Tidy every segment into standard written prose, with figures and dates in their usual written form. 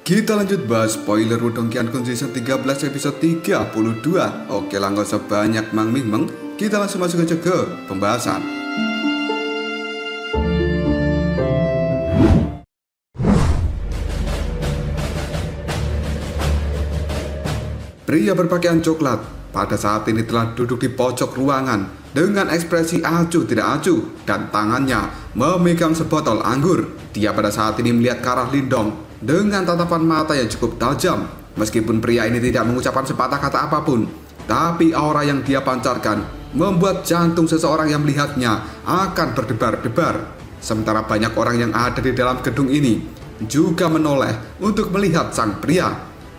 Kita lanjut bahas spoiler Wudong Qiankun Season 13 episode 32. Oke lah, gak usah banyak meng. Kita langsung masuk aja ke pembahasan. Pria berpakaian coklat pada saat ini telah duduk di pojok ruangan dengan ekspresi acuh tidak acuh dan tangannya memegang sebotol anggur. Dia pada saat ini melihat ke arah Lindong dengan tatapan mata yang cukup tajam. Meskipun pria ini tidak mengucapkan sepatah kata apapun, tapi aura yang dia pancarkan membuat jantung seseorang yang melihatnya akan berdebar-debar. Sementara banyak orang yang ada di dalam gedung ini juga menoleh untuk melihat sang pria.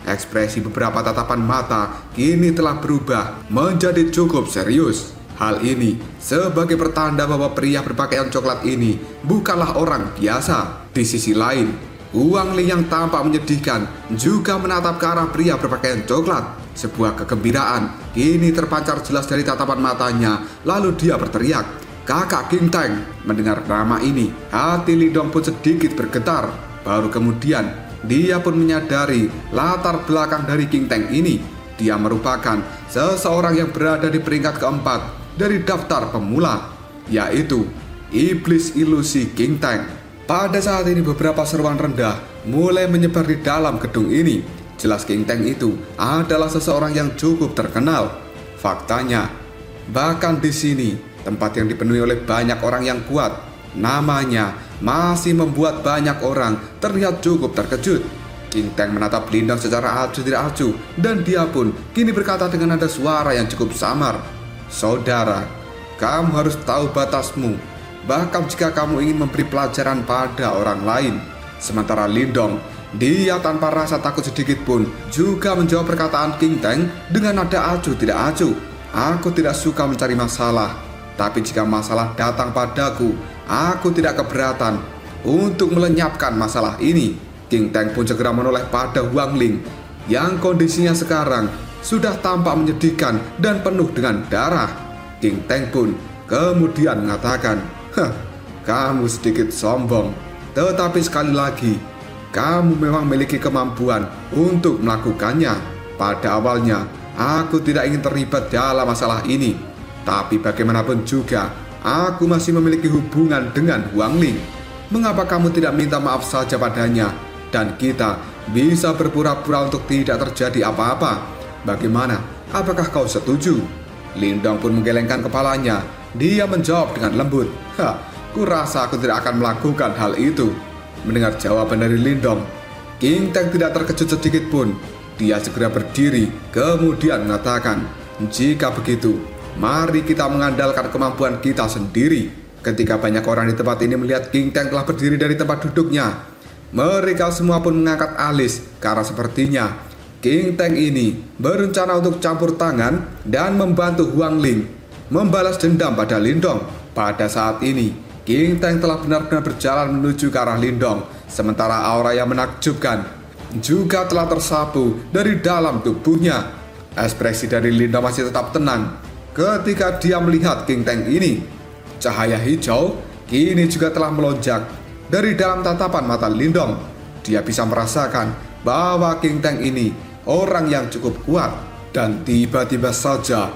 Ekspresi beberapa tatapan mata kini telah berubah menjadi cukup serius. Hal ini sebagai pertanda bahwa pria berpakaian coklat ini bukanlah orang biasa. Di sisi lain, Huang Ling yang tampak menyedihkan juga menatap ke arah pria berpakaian coklat. Sebuah kegembiraan kini terpancar jelas dari tatapan matanya. Lalu dia berteriak, "Kakak King Teng!" Mendengar nama ini, hati Lindong pun sedikit bergetar. Baru kemudian dia pun menyadari latar belakang dari King Teng ini. Dia merupakan seseorang yang berada di peringkat keempat dari daftar pemula, yaitu Iblis Ilusi King Teng. Pada saat ini beberapa seruan rendah mulai menyebar di dalam gedung ini. Jelas King Teng itu adalah seseorang yang cukup terkenal. Faktanya, bahkan di sini, tempat yang dipenuhi oleh banyak orang yang kuat, namanya masih membuat banyak orang terlihat cukup terkejut. King Teng menatap Lindong secara acuh tidak acuh, dan dia pun kini berkata dengan nada suara yang cukup samar, "Saudara, kamu harus tahu batasmu, bahkan jika kamu ingin memberi pelajaran pada orang lain." Sementara Lindong, dia tanpa rasa takut sedikit pun juga menjawab perkataan King Teng dengan nada acuh tidak acuh, "Aku tidak suka mencari masalah, tapi jika masalah datang padaku, aku tidak keberatan untuk melenyapkan masalah ini." King Teng pun segera menoleh pada Huang Ling yang kondisinya sekarang sudah tampak menyedihkan dan penuh dengan darah. King Teng pun kemudian mengatakan, "Kamu sedikit sombong, tetapi sekali lagi, kamu memang memiliki kemampuan untuk melakukannya. Pada awalnya, aku tidak ingin terlibat dalam masalah ini, tapi bagaimanapun juga, aku masih memiliki hubungan dengan Huang Ling. Mengapa kamu tidak minta maaf saja padanya, dan kita bisa berpura-pura untuk tidak terjadi apa-apa? Bagaimana? Apakah kau setuju?" Lindong pun menggelengkan kepalanya. Dia menjawab dengan lembut, "Kurasa aku tidak akan melakukan hal itu." Mendengar jawaban dari Lindong, King Teng tidak terkejut sedikit pun. Dia segera berdiri, kemudian mengatakan, "Jika begitu, mari kita mengandalkan kemampuan kita sendiri." Ketika banyak orang di tempat ini melihat King Teng telah berdiri dari tempat duduknya, mereka semua pun mengangkat alis karena sepertinya King Teng ini berencana untuk campur tangan dan membantu Huang Ling membalas dendam pada Lindong. Pada saat ini, King Teng telah benar-benar berjalan menuju ke arah Lindong, sementara aura yang menakjubkan juga telah tersapu dari dalam tubuhnya. Ekspresi dari Lindong masih tetap tenang ketika dia melihat King Teng ini. Cahaya hijau kini juga telah melonjak dari dalam tatapan mata Lindong. Dia bisa merasakan bahwa King Teng ini orang yang cukup kuat. Dan tiba-tiba saja,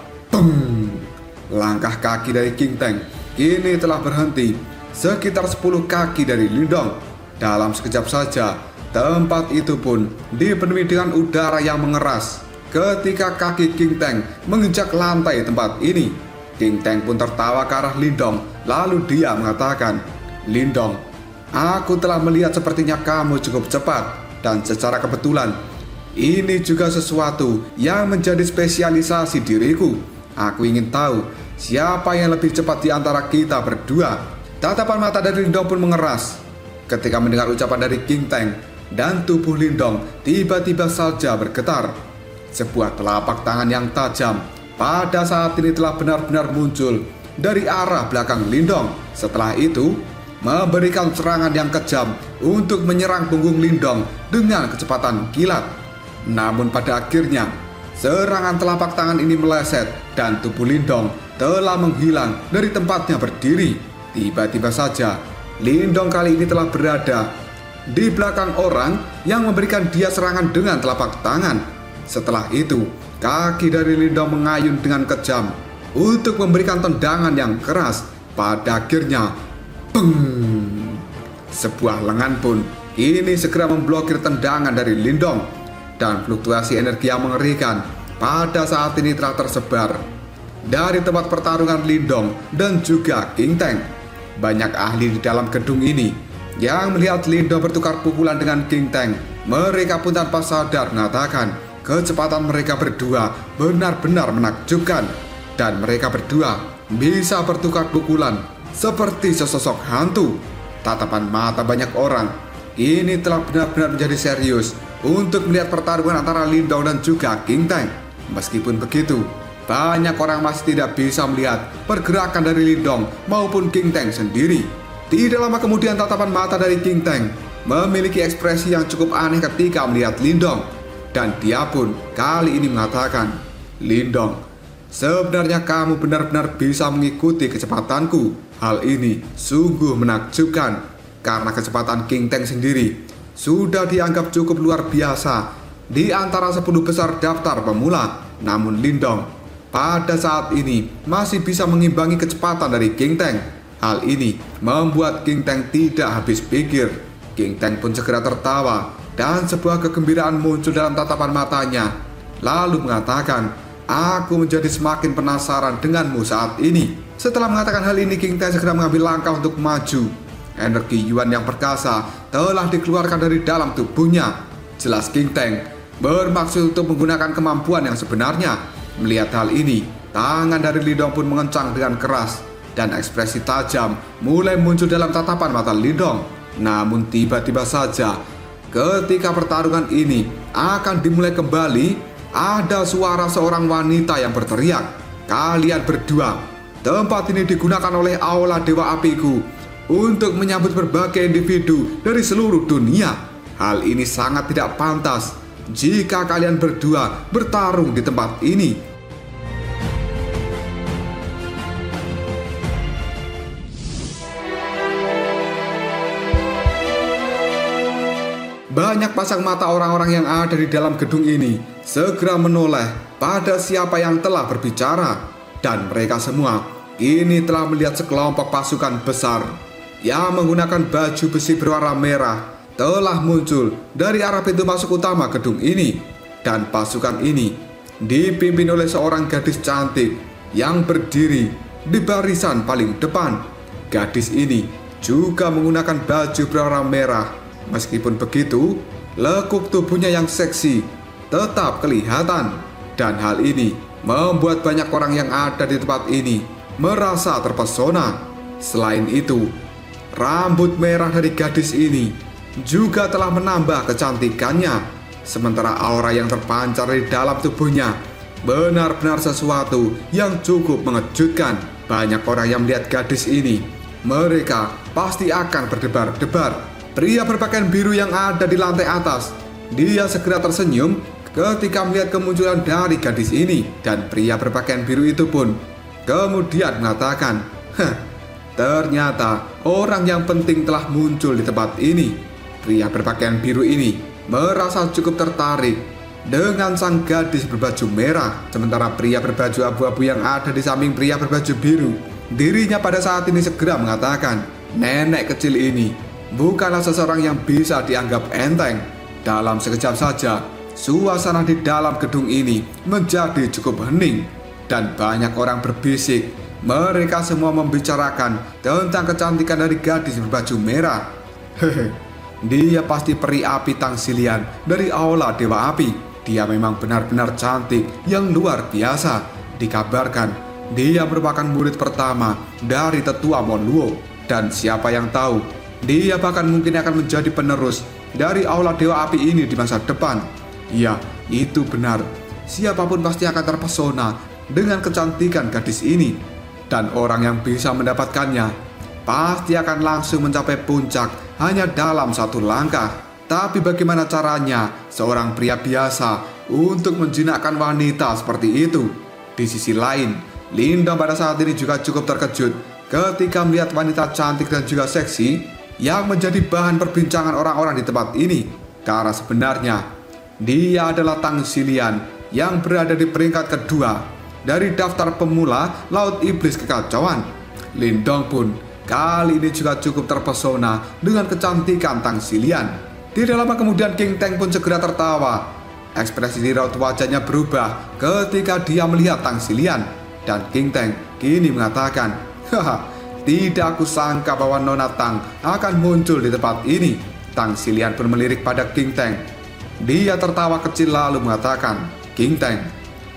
langkah kaki dari King Teng kini telah berhenti sekitar 10 kaki dari Lindong. Dalam sekejap saja, tempat itu pun dipenuhi dengan udara yang mengeras. Ketika kaki King Teng menginjak lantai tempat ini, King Teng pun tertawa ke arah Lindong. Lalu dia mengatakan, "Lindong, aku telah melihat sepertinya kamu cukup cepat. Dan secara kebetulan, ini juga sesuatu yang menjadi spesialisasi diriku. Aku ingin tahu siapa yang lebih cepat di antara kita berdua." Tatapan mata dari Lindong pun mengeras ketika mendengar ucapan dari King Teng, dan tubuh Lindong tiba-tiba saja bergetar. Sebuah telapak tangan yang tajam pada saat ini telah benar-benar muncul dari arah belakang Lindong. Setelah itu, memberikan serangan yang kejam untuk menyerang punggung Lindong dengan kecepatan kilat. Namun pada akhirnya, serangan telapak tangan ini meleset dan tubuh Lindong telah menghilang dari tempatnya berdiri. Tiba-tiba saja, Lindong kali ini telah berada di belakang orang yang memberikan dia serangan dengan telapak tangan. Setelah itu, kaki dari Lindong mengayun dengan kejam untuk memberikan tendangan yang keras. Pada akhirnya, peng! Sebuah lengan pun kini segera memblokir tendangan dari Lindong, dan fluktuasi energi yang mengerikan pada saat ini telah tersebar dari tempat pertarungan Lindong dan juga King Tank. Banyak ahli di dalam gedung ini yang melihat Lindong bertukar pukulan dengan King Tank. Mereka pun tanpa sadar mengatakan kecepatan mereka berdua benar-benar menakjubkan, dan mereka berdua bisa bertukar pukulan seperti sesosok hantu. Tatapan mata banyak orang ini telah benar-benar menjadi serius untuk melihat pertarungan antara Lindong dan juga King Tank. Meskipun begitu, banyak orang masih tidak bisa melihat pergerakan dari Lindong maupun King Tank sendiri. Tidak lama kemudian tatapan mata dari King Tank memiliki ekspresi yang cukup aneh ketika melihat Lindong, dan dia pun kali ini mengatakan, "Lindong, sebenarnya kamu benar-benar bisa mengikuti kecepatanku. Hal ini sungguh menakjubkan, karena kecepatan King Tank sendiri sudah dianggap cukup luar biasa di antara 10 besar daftar pemula. Namun Lindong pada saat ini masih bisa mengimbangi kecepatan dari King Tank. Hal ini membuat King Tank tidak habis pikir. King Tank pun segera tertawa dan sebuah kegembiraan muncul dalam tatapan matanya, lalu mengatakan, "Aku menjadi semakin penasaran denganmu saat ini." Setelah mengatakan hal ini, King Tank segera mengambil langkah untuk maju. Energi Yuan yang perkasa telah dikeluarkan dari dalam tubuhnya. Jelas King Tank bermaksud untuk menggunakan kemampuan yang sebenarnya. Melihat hal ini, tangan dari Lindong pun mengencang dengan keras, dan ekspresi tajam mulai muncul dalam tatapan mata Lindong. Namun tiba-tiba saja, ketika pertarungan ini akan dimulai kembali, ada suara seorang wanita yang berteriak, "Kalian berdua, tempat ini digunakan oleh Aula Dewa Apiku untuk menyambut berbagai individu dari seluruh dunia. Hal ini sangat tidak pantas jika kalian berdua bertarung di tempat ini." Banyak pasang mata orang-orang yang ada di dalam gedung ini segera menoleh pada siapa yang telah berbicara, dan mereka semua ini telah melihat sekelompok pasukan besar yang menggunakan baju besi berwarna merah telah muncul dari arah pintu masuk utama gedung ini, dan pasukan ini dipimpin oleh seorang gadis cantik yang berdiri di barisan paling depan. Gadis ini juga menggunakan baju berwarna merah. Meskipun begitu, lekuk tubuhnya yang seksi tetap kelihatan, dan hal ini membuat banyak orang yang ada di tempat ini merasa terpesona. Selain itu, rambut merah dari gadis ini juga telah menambah kecantikannya, sementara aura yang terpancar di dalam tubuhnya benar-benar sesuatu yang cukup mengejutkan. Banyak orang yang melihat gadis ini, mereka pasti akan berdebar-debar. Pria berpakaian biru yang ada di lantai atas, dia segera tersenyum ketika melihat kemunculan dari gadis ini, dan pria berpakaian biru itu pun kemudian mengatakan, "Ternyata orang yang penting telah muncul di tempat ini." Pria berpakaian biru ini merasa cukup tertarik dengan sang gadis berbaju merah, sementara pria berbaju abu-abu yang ada di samping pria berbaju biru, dirinya pada saat ini segera mengatakan, "Nenek kecil ini bukanlah seseorang yang bisa dianggap enteng." Dalam sekejap saja, suasana di dalam gedung ini menjadi cukup hening, dan banyak orang berbisik. Mereka semua membicarakan tentang kecantikan dari gadis berbaju merah. Dia pasti peri api Tangsilian dari Aula Dewa Api. Dia memang benar-benar cantik yang luar biasa. Dikabarkan dia merupakan murid pertama dari tetua Monluo, dan siapa yang tahu, dia bahkan mungkin akan menjadi penerus dari Aula Dewa Api ini di masa depan. Ya, itu benar. Siapapun pasti akan terpesona dengan kecantikan gadis ini, dan orang yang bisa mendapatkannya pasti akan langsung mencapai puncak hanya dalam satu langkah. Tapi bagaimana caranya seorang pria biasa untuk menjinakkan wanita seperti itu? Di sisi lain, Lindong pada saat ini juga cukup terkejut ketika melihat wanita cantik dan juga seksi yang menjadi bahan perbincangan orang-orang di tempat ini. Karena sebenarnya dia adalah Tang Xilian yang berada di peringkat kedua dari daftar pemula Laut Iblis Kekacauan. Lindong pun kali ini juga cukup terpesona dengan kecantikan Tang Xilian. Tidak lama kemudian King Teng pun segera tertawa. Ekspresi di raut wajahnya berubah ketika dia melihat Tang Xilian. Dan King Teng kini mengatakan, "Haha, tidak aku sangka bahwa Nona Tang akan muncul di tempat ini." Tang Xilian pun melirik pada King Teng. Dia tertawa kecil lalu mengatakan, "King Teng,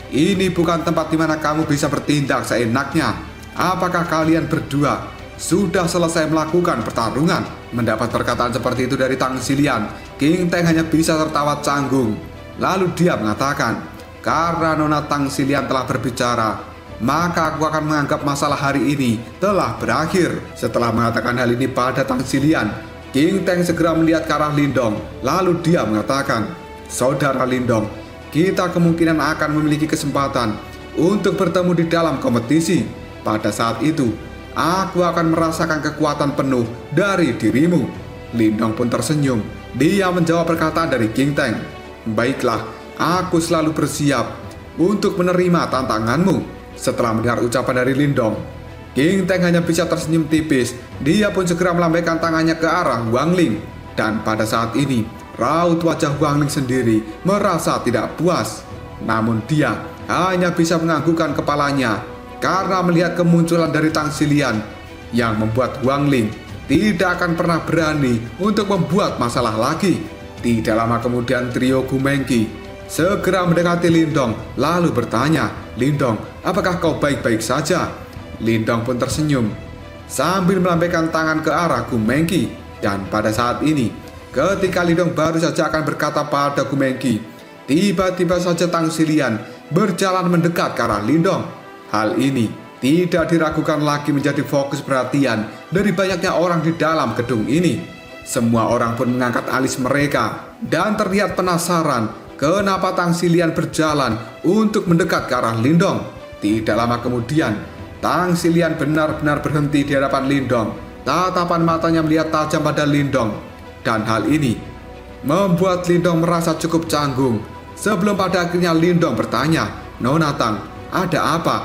ini bukan tempat di mana kamu bisa bertindak seenaknya. Apakah kalian berdua sudah selesai melakukan pertarungan?" Mendapat perkataan seperti itu dari Tang Xilian, King Teng hanya bisa tertawa canggung. Lalu dia mengatakan, "Karena Nona Tang Xilian telah berbicara, maka aku akan menganggap masalah hari ini telah berakhir." Setelah mengatakan hal ini pada Tang Xilian, King Teng segera melihat ke arah Lindong. Lalu dia mengatakan, "Saudara Lindong, kita kemungkinan akan memiliki kesempatan untuk bertemu di dalam kompetisi. Pada saat itu, aku akan merasakan kekuatan penuh dari dirimu." Lindong pun tersenyum. Dia menjawab perkataan dari King Teng. "Baiklah, aku selalu bersiap untuk menerima tantanganmu." Setelah mendengar ucapan dari Lindong, King Teng hanya bisa tersenyum tipis. Dia pun segera melambaikan tangannya ke arah Wang Ling. Dan pada saat ini, raut wajah Wang Ling sendiri merasa tidak puas. Namun dia hanya bisa menganggukkan kepalanya karena melihat kemunculan dari Tang Xilian yang membuat Wang Ling tidak akan pernah berani untuk membuat masalah lagi. Tidak lama kemudian trio Gumengki segera mendekati Lindong lalu bertanya, "Lindong, apakah kau baik-baik saja?" Lindong pun tersenyum sambil melambaikan tangan ke arah Gumengki. Dan pada saat ini, ketika Lindong baru saja akan berkata pada Gumengki, tiba-tiba saja Tang Xilian berjalan mendekat ke arah Lindong. Hal ini tidak diragukan lagi menjadi fokus perhatian dari banyaknya orang di dalam gedung ini. Semua orang pun mengangkat alis mereka dan terlihat penasaran kenapa Tang Xilian berjalan untuk mendekat ke arah Lindong. Tidak lama kemudian, Tang Xilian benar-benar berhenti di hadapan Lindong. Tatapan matanya melihat tajam pada Lindong. Dan hal ini membuat Lindong merasa cukup canggung. Sebelum pada akhirnya Lindong bertanya, "Nona Tang, ada apa?"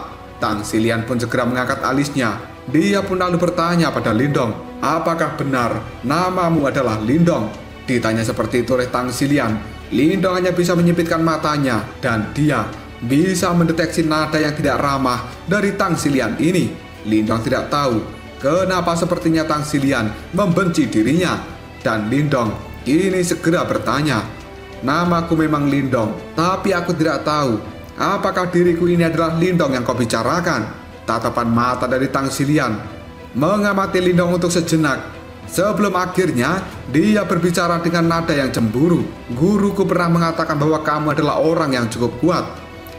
Tang Xilian pun segera mengangkat alisnya. Dia pun lalu bertanya pada Lindong, "Apakah benar namamu adalah Lindong?" Ditanya seperti itu oleh Tang Xilian, Lindong hanya bisa menyipitkan matanya dan dia bisa mendeteksi nada yang tidak ramah dari Tang Xilian ini. Lindong tidak tahu kenapa sepertinya Tang Xilian membenci dirinya. Dan Lindong kini segera bertanya, "Namaku memang Lindong, tapi aku tidak tahu apakah diriku ini adalah Lindong yang kau bicarakan?" Tatapan mata dari Tang Xilian mengamati Lindong untuk sejenak. Sebelum akhirnya dia berbicara dengan nada yang cemburu. "Guruku pernah mengatakan bahwa kamu adalah orang yang cukup kuat,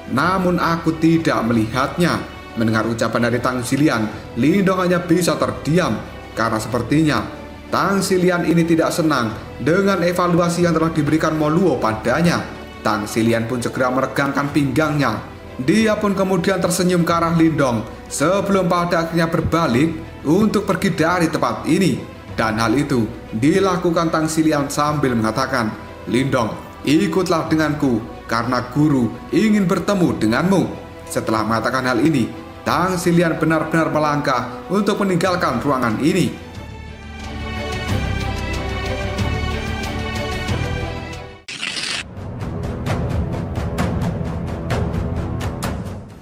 namun aku tidak melihatnya." Mendengar ucapan dari Tang Xilian, Lindong hanya bisa terdiam karena sepertinya Tang Xilian ini tidak senang dengan evaluasi yang telah diberikan Moluo padanya. Tang Xilian pun segera meregangkan pinggangnya. Dia pun kemudian tersenyum ke arah Lindong sebelum pada akhirnya berbalik untuk pergi dari tempat ini. Dan hal itu dilakukan Tang Xilian sambil mengatakan, "Lindong, ikutlah denganku karena guru ingin bertemu denganmu." Setelah mengatakan hal ini, Tang Xilian benar-benar melangkah untuk meninggalkan ruangan ini.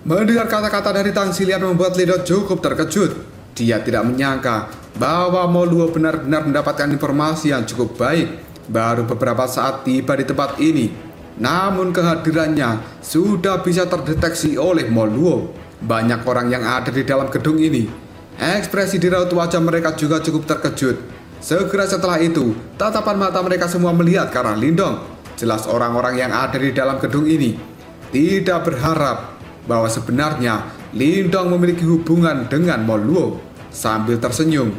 Mendengar kata-kata dari Tang Xilian membuat Lindong cukup terkejut. Dia tidak menyangka bahwa Moluo benar-benar mendapatkan informasi yang cukup baik. Baru beberapa saat tiba di tempat ini, namun kehadirannya sudah bisa terdeteksi oleh Moluo. Banyak orang yang ada di dalam gedung ini. Ekspresi di raut wajah mereka juga cukup terkejut. Segera setelah itu, tatapan mata mereka semua melihat ke arah Lindong. Jelas orang-orang yang ada di dalam gedung ini tidak berharap bahwa sebenarnya Lindong memiliki hubungan dengan Moluo. Sambil tersenyum,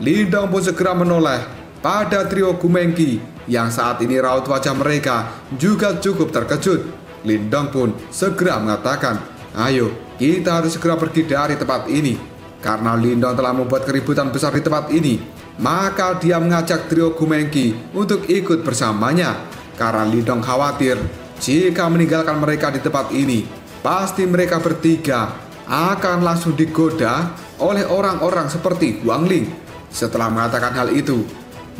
Lindong pun segera menoleh pada trio Gumengki yang saat ini raut wajah mereka juga cukup terkejut. Lindong pun segera mengatakan, "Ayo, kita harus segera pergi dari tempat ini." Karena Lindong telah membuat keributan besar di tempat ini, Maka dia mengajak trio Gumengki untuk ikut bersamanya, karena Lindong khawatir jika meninggalkan mereka di tempat ini, pasti mereka bertiga akan langsung digoda oleh orang-orang seperti Guangling. Setelah mengatakan hal itu,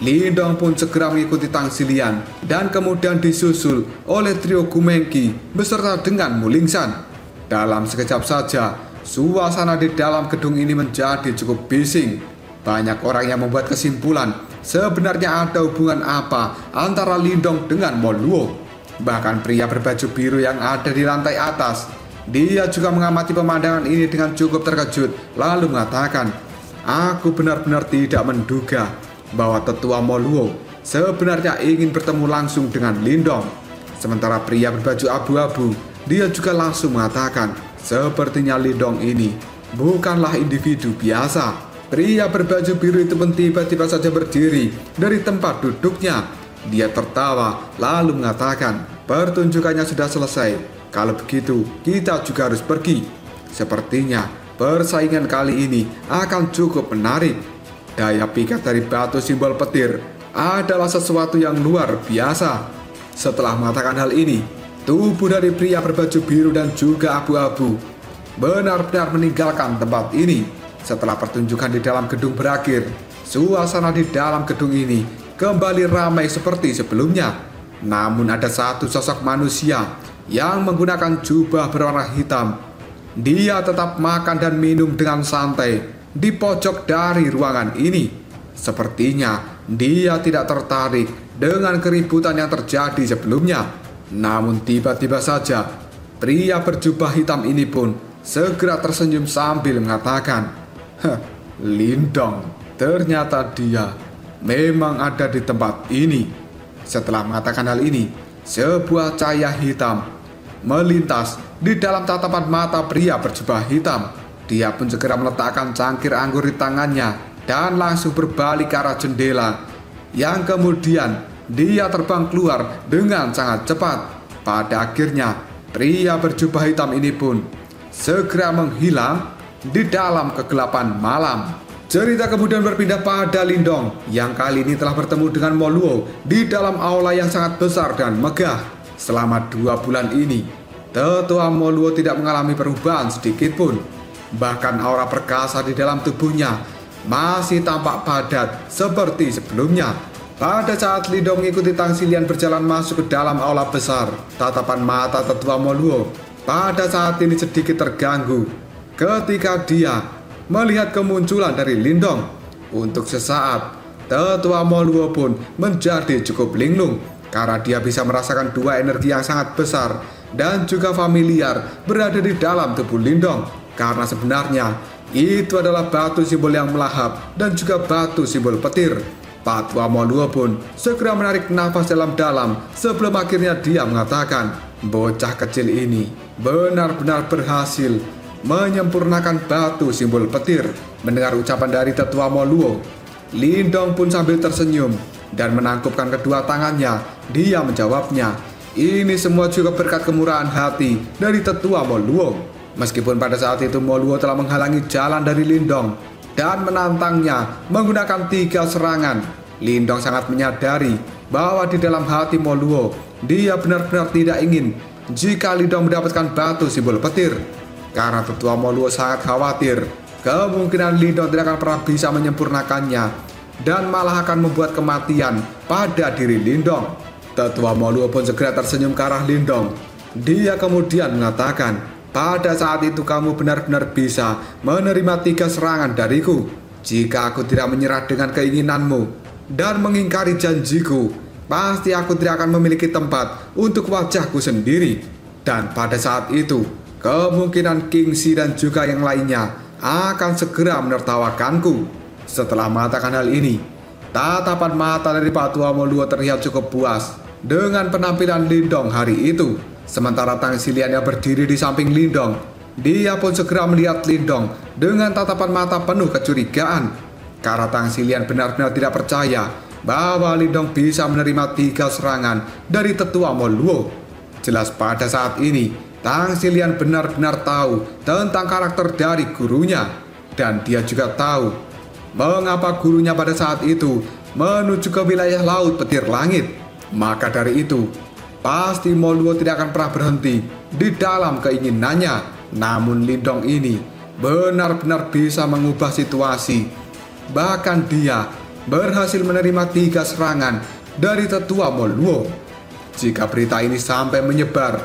Lindong pun segera mengikuti Tang Xilian dan kemudian disusul oleh trio Gumengki beserta dengan Mulingsan. Dalam sekejap saja, suasana di dalam gedung ini menjadi cukup bising. Banyak orang yang membuat kesimpulan sebenarnya ada hubungan apa antara Lindong dengan Mo Luo. Bahkan pria berbaju biru yang ada di lantai atas, dia juga mengamati pemandangan ini dengan cukup terkejut, lalu mengatakan, "Aku benar-benar tidak menduga bahwa tetua Mo Luo sebenarnya ingin bertemu langsung dengan Lindong." Sementara pria berbaju abu-abu, dia juga langsung mengatakan, "Sepertinya Lindong ini bukanlah individu biasa." Pria berbaju biru itu pun tiba-tiba saja berdiri dari tempat duduknya. Dia tertawa lalu mengatakan, "Pertunjukannya sudah selesai. Kalau begitu, kita juga harus pergi. Sepertinya persaingan kali ini akan cukup menarik." Daya pikat dari batu simbol petir adalah sesuatu yang luar biasa. Setelah mengatakan hal ini, tubuh dari pria berbaju biru dan juga abu-abu benar-benar meninggalkan tempat ini. Setelah pertunjukan di dalam gedung berakhir, suasana di dalam gedung ini kembali ramai seperti sebelumnya. Namun ada satu sosok manusia yang menggunakan jubah berwarna hitam. Dia tetap makan dan minum dengan santai di pojok dari ruangan ini. Sepertinya dia tidak tertarik dengan keributan yang terjadi sebelumnya. Namun tiba-tiba saja pria berjubah hitam ini pun segera tersenyum sambil mengatakan, "Lindong, ternyata dia memang ada di tempat ini." Setelah mengatakan hal ini, sebuah cahaya hitam melintas di dalam tatapan mata pria berjubah hitam. Dia pun segera meletakkan cangkir anggur di tangannya dan langsung berbalik ke arah jendela, yang kemudian dia terbang keluar dengan sangat cepat. Pada akhirnya, pria berjubah hitam ini pun segera menghilang di dalam kegelapan malam. Cerita kemudian berpindah pada Lindong yang kali ini telah bertemu dengan Mo Luo di dalam aula yang sangat besar dan megah. Selama 2 bulan ini, tetua Mo Luo tidak mengalami perubahan sedikit pun. Bahkan aura perkasa di dalam tubuhnya masih tampak padat seperti sebelumnya. Pada saat Lindong mengikuti Tang Xilian berjalan masuk ke dalam aula besar, tatapan mata tetua Mo Luo pada saat ini sedikit terganggu ketika dia melihat kemunculan dari Lindong. Untuk sesaat, tetua Mo Luo pun menjadi cukup linglung karena dia bisa merasakan 2 energi yang sangat besar dan juga familiar berada di dalam tubuh Lindong. Karena sebenarnya itu adalah batu simbol yang melahap dan juga batu simbol petir. Tetua Mo Luo pun segera menarik nafas dalam-dalam sebelum akhirnya dia mengatakan, "Bocah kecil ini benar-benar berhasil menyempurnakan batu simbol petir." Mendengar ucapan dari tetua Mo Luo, Lindong pun sambil tersenyum dan menangkupkan kedua tangannya. Dia menjawabnya, ini semua juga berkat kemurahan hati dari tetua Mo Luo. Meskipun pada saat itu Mo Luo telah menghalangi jalan dari Lindong dan menantangnya menggunakan 3 serangan, Lindong sangat menyadari bahwa di dalam hati Mo Luo, dia benar-benar tidak ingin jika Lindong mendapatkan batu simbol petir. Karena tetua Mo Luo sangat khawatir kemungkinan Lindong tidak akan pernah bisa menyempurnakannya dan malah akan membuat kematian pada diri Lindong. Tetua Mo Luo pun segera tersenyum ke arah Lindong. Dia kemudian mengatakan, "Pada saat itu kamu benar-benar bisa menerima 3 serangan dariku. Jika aku tidak menyerah dengan keinginanmu dan mengingkari janjiku, pasti aku tidak akan memiliki tempat untuk wajahku sendiri. Dan pada saat itu, kemungkinan King Shi dan juga yang lainnya akan segera menertawakanku." Setelah mengatakan hal ini, tatapan mata dari Tetua Mo Luo terlihat cukup puas dengan penampilan Lindong hari itu. Sementara Tang Xilian yang berdiri di samping Lindong, dia pun segera melihat Lindong dengan tatapan mata penuh kecurigaan. Karena Tang Xilian benar-benar tidak percaya bahwa Lindong bisa menerima 3 serangan dari Tetua Mo Luo. Jelas pada saat ini Tang Xilian benar-benar tahu tentang karakter dari gurunya, dan dia juga tahu mengapa gurunya pada saat itu menuju ke wilayah laut petir langit. Maka dari itu, pasti Moluo tidak akan pernah berhenti di dalam keinginannya. Namun Lindong ini benar-benar bisa mengubah situasi. Bahkan dia berhasil menerima 3 serangan dari tetua Moluo. Jika berita ini sampai menyebar,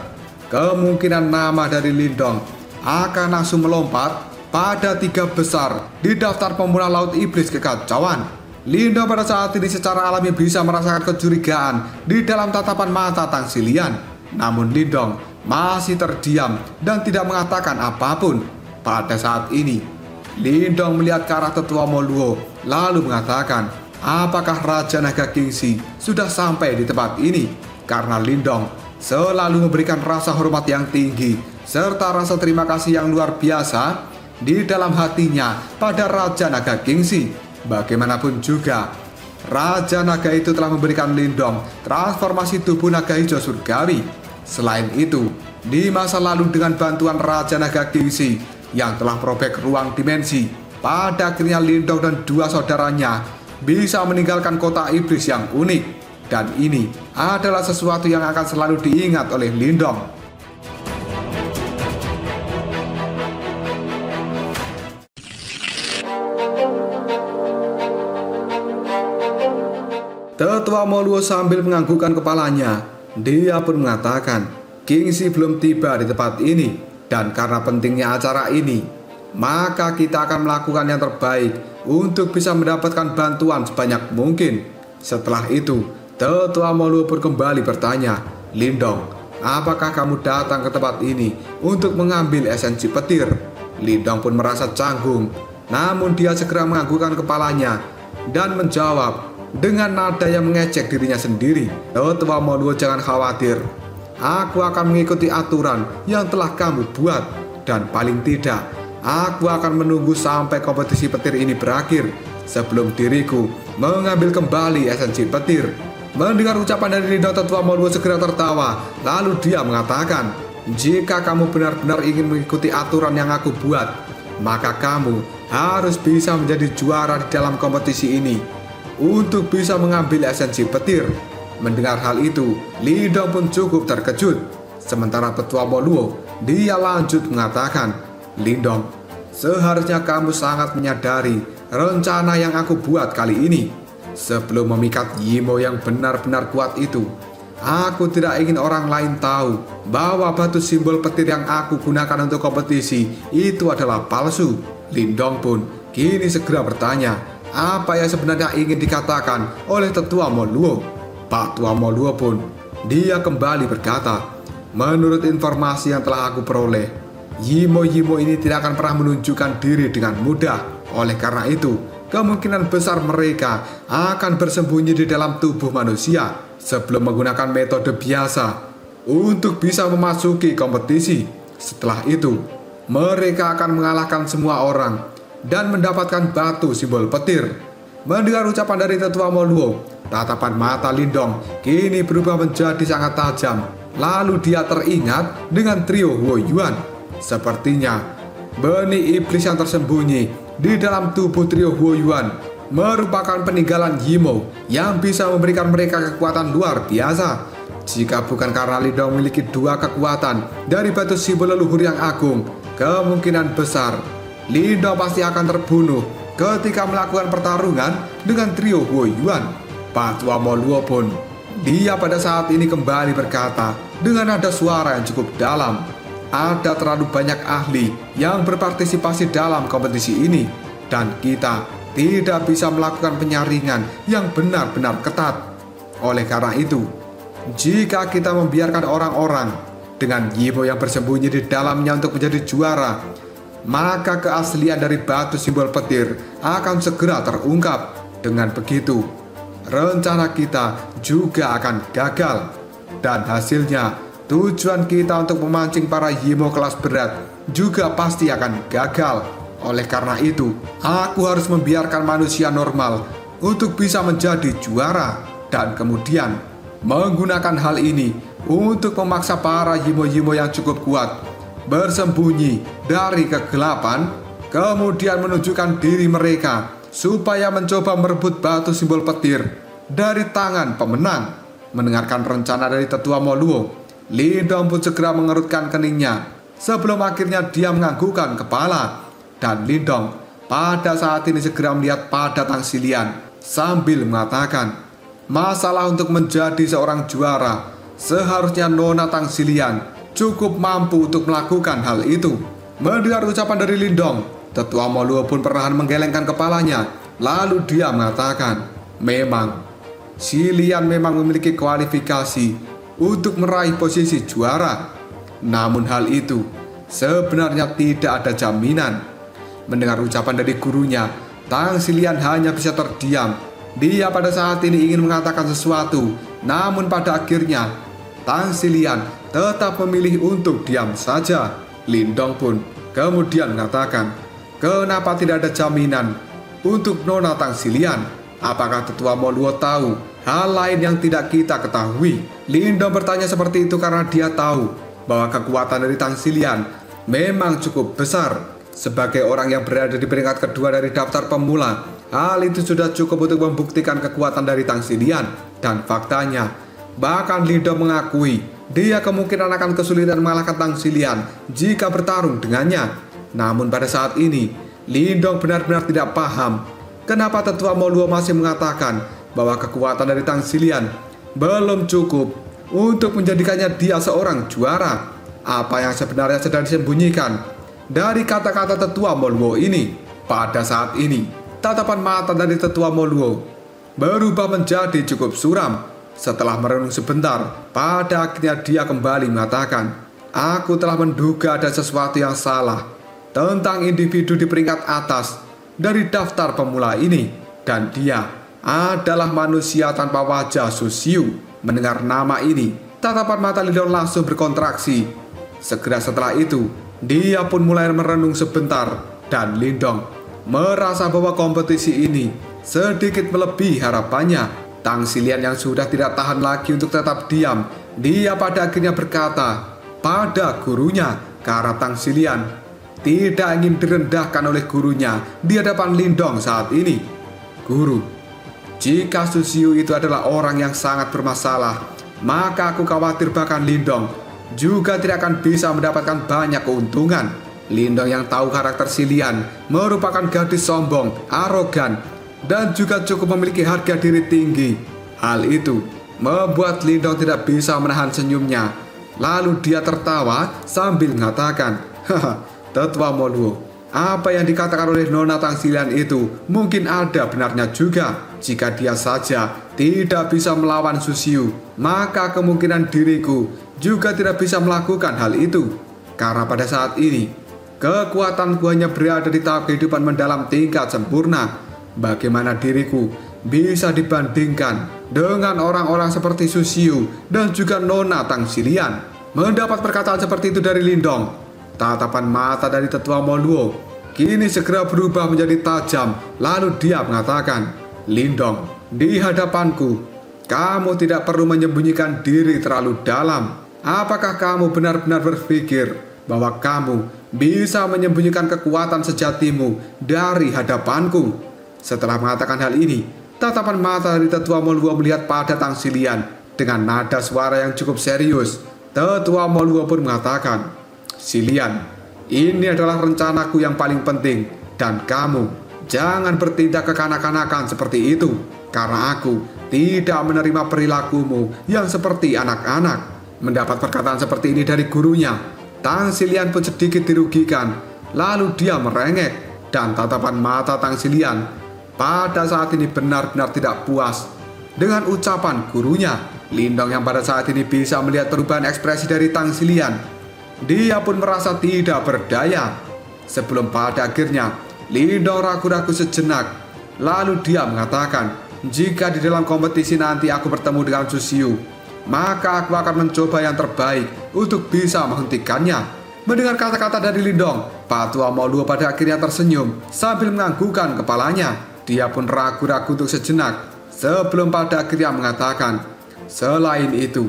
kemungkinan nama dari Lindong akan langsung melompat pada 3 besar di daftar pembunuh laut iblis kekacauan. Lindong pada saat ini secara alami bisa merasakan kecurigaan di dalam tatapan mata Tang Xilian. Namun Lindong masih terdiam dan tidak mengatakan apapun. Pada saat ini, Lindong melihat ke arah tetua Moluo lalu mengatakan, apakah Raja Naga Kingxi sudah sampai di tempat ini? Karena Lindong selalu memberikan rasa hormat yang tinggi serta rasa terima kasih yang luar biasa di dalam hatinya pada Raja Naga Kingxi. Bagaimanapun juga, Raja Naga itu telah memberikan Lindong transformasi tubuh naga hijau surgawi. Selain itu, di masa lalu dengan bantuan Raja Naga Kingxi yang telah merobek ruang dimensi, pada akhirnya Lindong dan 2 saudaranya bisa meninggalkan kota iblis yang unik. Dan ini adalah sesuatu yang akan selalu diingat oleh Lindong. Tetua Moluo sambil menganggukkan kepalanya, dia pun mengatakan, Kingxi belum tiba di tempat ini, dan karena pentingnya acara ini, maka kita akan melakukan yang terbaik untuk bisa mendapatkan bantuan sebanyak mungkin. Setelah itu, Tetua Moluo pun kembali bertanya, Lindong, apakah kamu datang ke tempat ini untuk mengambil esensi petir? Lindong pun merasa canggung, namun dia segera menganggukkan kepalanya dan menjawab dengan nada yang mengejek dirinya sendiri, Tetua Moluo, jangan khawatir. Aku akan mengikuti aturan yang telah kamu buat, dan paling tidak, aku akan menunggu sampai kompetisi petir ini berakhir sebelum diriku mengambil kembali esensi petir. Mendengar ucapan dari Lindong, Tetua Moluo segera tertawa. Lalu dia mengatakan, jika kamu benar-benar ingin mengikuti aturan yang aku buat, maka kamu harus bisa menjadi juara di dalam kompetisi ini untuk bisa mengambil esensi petir. Mendengar hal itu, Lindong pun cukup terkejut. Sementara Tetua Moluo, dia lanjut mengatakan, Lindong, seharusnya kamu sangat menyadari rencana yang aku buat kali ini. Sebelum memikat Yimo yang benar-benar kuat itu, aku tidak ingin orang lain tahu bahwa batu simbol petir yang aku gunakan untuk kompetisi itu adalah palsu. Lindong pun kini segera bertanya, apa yang sebenarnya ingin dikatakan oleh Tetua Moluo? Pak Tua Moluo pun dia kembali berkata, menurut informasi yang telah aku peroleh, Yimo-Yimo ini tidak akan pernah menunjukkan diri dengan mudah. Oleh karena itu, kemungkinan besar mereka akan bersembunyi di dalam tubuh manusia sebelum menggunakan metode biasa untuk bisa memasuki kompetisi. Setelah itu, mereka akan mengalahkan semua orang dan mendapatkan batu simbol petir. Mendengar ucapan dari Tetua Moluo, tatapan mata Lindong kini berubah menjadi sangat tajam. Lalu dia teringat dengan trio Huo Yuan. Sepertinya benih iblis yang tersembunyi di dalam tubuh trio Huo Yuan merupakan peninggalan Yimo yang bisa memberikan mereka kekuatan luar biasa. Jika bukan karena Lindong memiliki 2 kekuatan dari batu simbol leluhur yang agung, kemungkinan besar Lindong pasti akan terbunuh ketika melakukan pertarungan dengan trio Huo Yuan. Pak Tua Moluo pun dia pada saat ini kembali berkata dengan nada suara yang cukup dalam, ada terlalu banyak ahli yang berpartisipasi dalam kompetisi ini, dan kita tidak bisa melakukan penyaringan yang benar-benar ketat. Oleh karena itu, jika kita membiarkan orang-orang dengan Yimo yang bersembunyi di dalamnya untuk menjadi juara, maka keaslian dari batu simbol petir akan segera terungkap. Dengan begitu, rencana kita juga akan gagal, dan hasilnya tujuan kita untuk memancing para Yimo kelas berat juga pasti akan gagal. Oleh karena itu, aku harus membiarkan manusia normal untuk bisa menjadi juara, dan kemudian menggunakan hal ini untuk memaksa para Yimo-Yimo yang cukup kuat bersembunyi dari kegelapan, kemudian menunjukkan diri mereka supaya mencoba merebut batu simbol petir dari tangan pemenang. Mendengarkan rencana dari tetua Moluo, Lindong pun segera mengerutkan keningnya sebelum akhirnya dia menganggukkan kepala. Dan Lindong pada saat ini segera melihat pada Tang Xilian sambil mengatakan, masalah untuk menjadi seorang juara, seharusnya Nona Tang Xilian cukup mampu untuk melakukan hal itu. Mendengar ucapan dari Lindong, tetua Moluo pun perlahan menggelengkan kepalanya. Lalu dia mengatakan, memang Xilian memang memiliki kualifikasi untuk meraih posisi juara. Namun hal itu sebenarnya tidak ada jaminan. Mendengar ucapan dari gurunya, Tang Xilian hanya bisa terdiam. Dia pada saat ini ingin mengatakan sesuatu, namun pada akhirnya Tang Xilian tetap memilih untuk diam saja. Lindong pun kemudian mengatakan, kenapa tidak ada jaminan untuk Nona Tang Xilian? Apakah tetua Moluo tahu hal lain yang tidak kita ketahui? Lindong bertanya seperti itu karena dia tahu bahwa kekuatan dari Tang Xilian memang cukup besar. Sebagai orang yang berada di peringkat kedua dari daftar pemula, hal itu sudah cukup untuk membuktikan kekuatan dari Tang Xilian. Dan faktanya, bahkan Lindong mengakui dia kemungkinan akan kesulitan mengalahkan Tang Xilian jika bertarung dengannya. Namun pada saat ini, Lindong benar-benar tidak paham kenapa tetua Moluo masih mengatakan bahwa kekuatan dari Tang Xilian belum cukup untuk menjadikannya dia seorang juara. Apa yang sebenarnya sedang disembunyikan dari kata-kata tetua Moluo ini? Pada saat ini, tatapan mata dari tetua Moluo berubah menjadi cukup suram. Setelah merenung sebentar, pada akhirnya dia kembali mengatakan, aku telah menduga ada sesuatu yang salah tentang individu di peringkat atas dari daftar pemula ini, dan dia adalah manusia tanpa wajah Su Xiu. Mendengar nama ini, tatapan mata Lindong langsung berkontraksi. Segera setelah itu, dia pun mulai merenung sebentar, dan Lindong merasa bahwa kompetisi ini sedikit melebihi harapannya. Tang Xilian yang sudah tidak tahan lagi untuk tetap diam, dia pada akhirnya berkata pada gurunya, karena Tang Xilian tidak ingin direndahkan oleh gurunya di hadapan Lindong saat ini. Guru, jika Su Xiu itu adalah orang yang sangat bermasalah, maka aku khawatir bahkan Lindong juga tidak akan bisa mendapatkan banyak keuntungan. Lindong yang tahu karakter Xilian merupakan gadis sombong, arogan, dan juga cukup memiliki harga diri tinggi. Hal itu membuat Lindong tidak bisa menahan senyumnya. Lalu dia tertawa sambil mengatakan, haha, tetua Moluo, apa yang dikatakan oleh Nona Tang Xilian itu mungkin ada benarnya juga. Jika dia saja tidak bisa melawan Su Xiu, maka kemungkinan diriku juga tidak bisa melakukan hal itu. Karena pada saat ini, kekuatanku hanya berada di tahap kehidupan mendalam tingkat sempurna. Bagaimana diriku bisa dibandingkan dengan orang-orang seperti Su Xiu dan juga Nona Tang Xilian? Mendapat perkataan seperti itu dari Lindong, tatapan mata dari tetua Moluo kini segera berubah menjadi tajam. Lalu dia mengatakan, Lindong, di hadapanku, kamu tidak perlu menyembunyikan diri terlalu dalam. Apakah kamu benar-benar berpikir bahwa kamu bisa menyembunyikan kekuatan sejatimu dari hadapanku? Setelah mengatakan hal ini, tatapan mata dari tetua Moluo melihat pada Tang Xilian dengan nada suara yang cukup serius. Tetua Moluo pun mengatakan, Xilian, ini adalah rencanaku yang paling penting, dan kamu jangan bertindak kekanak-kanakan seperti itu, karena aku tidak menerima perilakumu yang seperti anak-anak. Mendapat perkataan seperti ini dari gurunya, Tang Xilian pun sedikit dirugikan. Lalu dia merengek, dan tatapan mata Tang Xilian pada saat ini benar-benar tidak puas dengan ucapan gurunya. Lindong yang pada saat ini bisa melihat perubahan ekspresi dari Tang Xilian, dia pun merasa tidak berdaya. Sebelum pada akhirnya Lindong ragu-ragu sejenak. Lalu dia mengatakan, jika di dalam kompetisi nanti aku bertemu dengan Su Xiu, maka aku akan mencoba yang terbaik untuk bisa menghentikannya. Mendengar kata-kata dari Lindong, Patua Moluo pada akhirnya tersenyum sambil menganggukkan kepalanya. Dia pun ragu-ragu untuk sejenak sebelum pada akhirnya mengatakan, selain itu,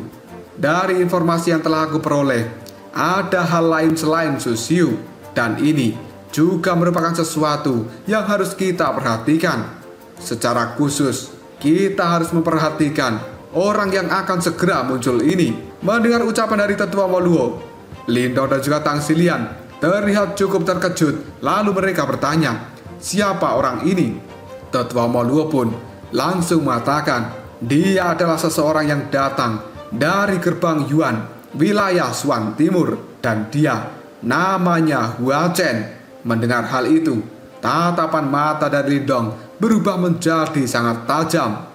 dari informasi yang telah aku peroleh, ada hal lain selain Su Xiu, dan ini juga merupakan sesuatu yang harus kita perhatikan. Secara khusus, kita harus memperhatikan orang yang akan segera muncul ini. Mendengar ucapan dari Tetua Moluo, Lindong dan juga Tang Xilian terlihat cukup terkejut. Lalu mereka bertanya, siapa orang ini? Tetua Moluo pun langsung mengatakan, dia adalah seseorang yang datang dari gerbang Yuan, wilayah Swan Timur, dan dia namanya Hua Chen. Mendengar hal itu, tatapan mata dari Lindong berubah menjadi sangat tajam.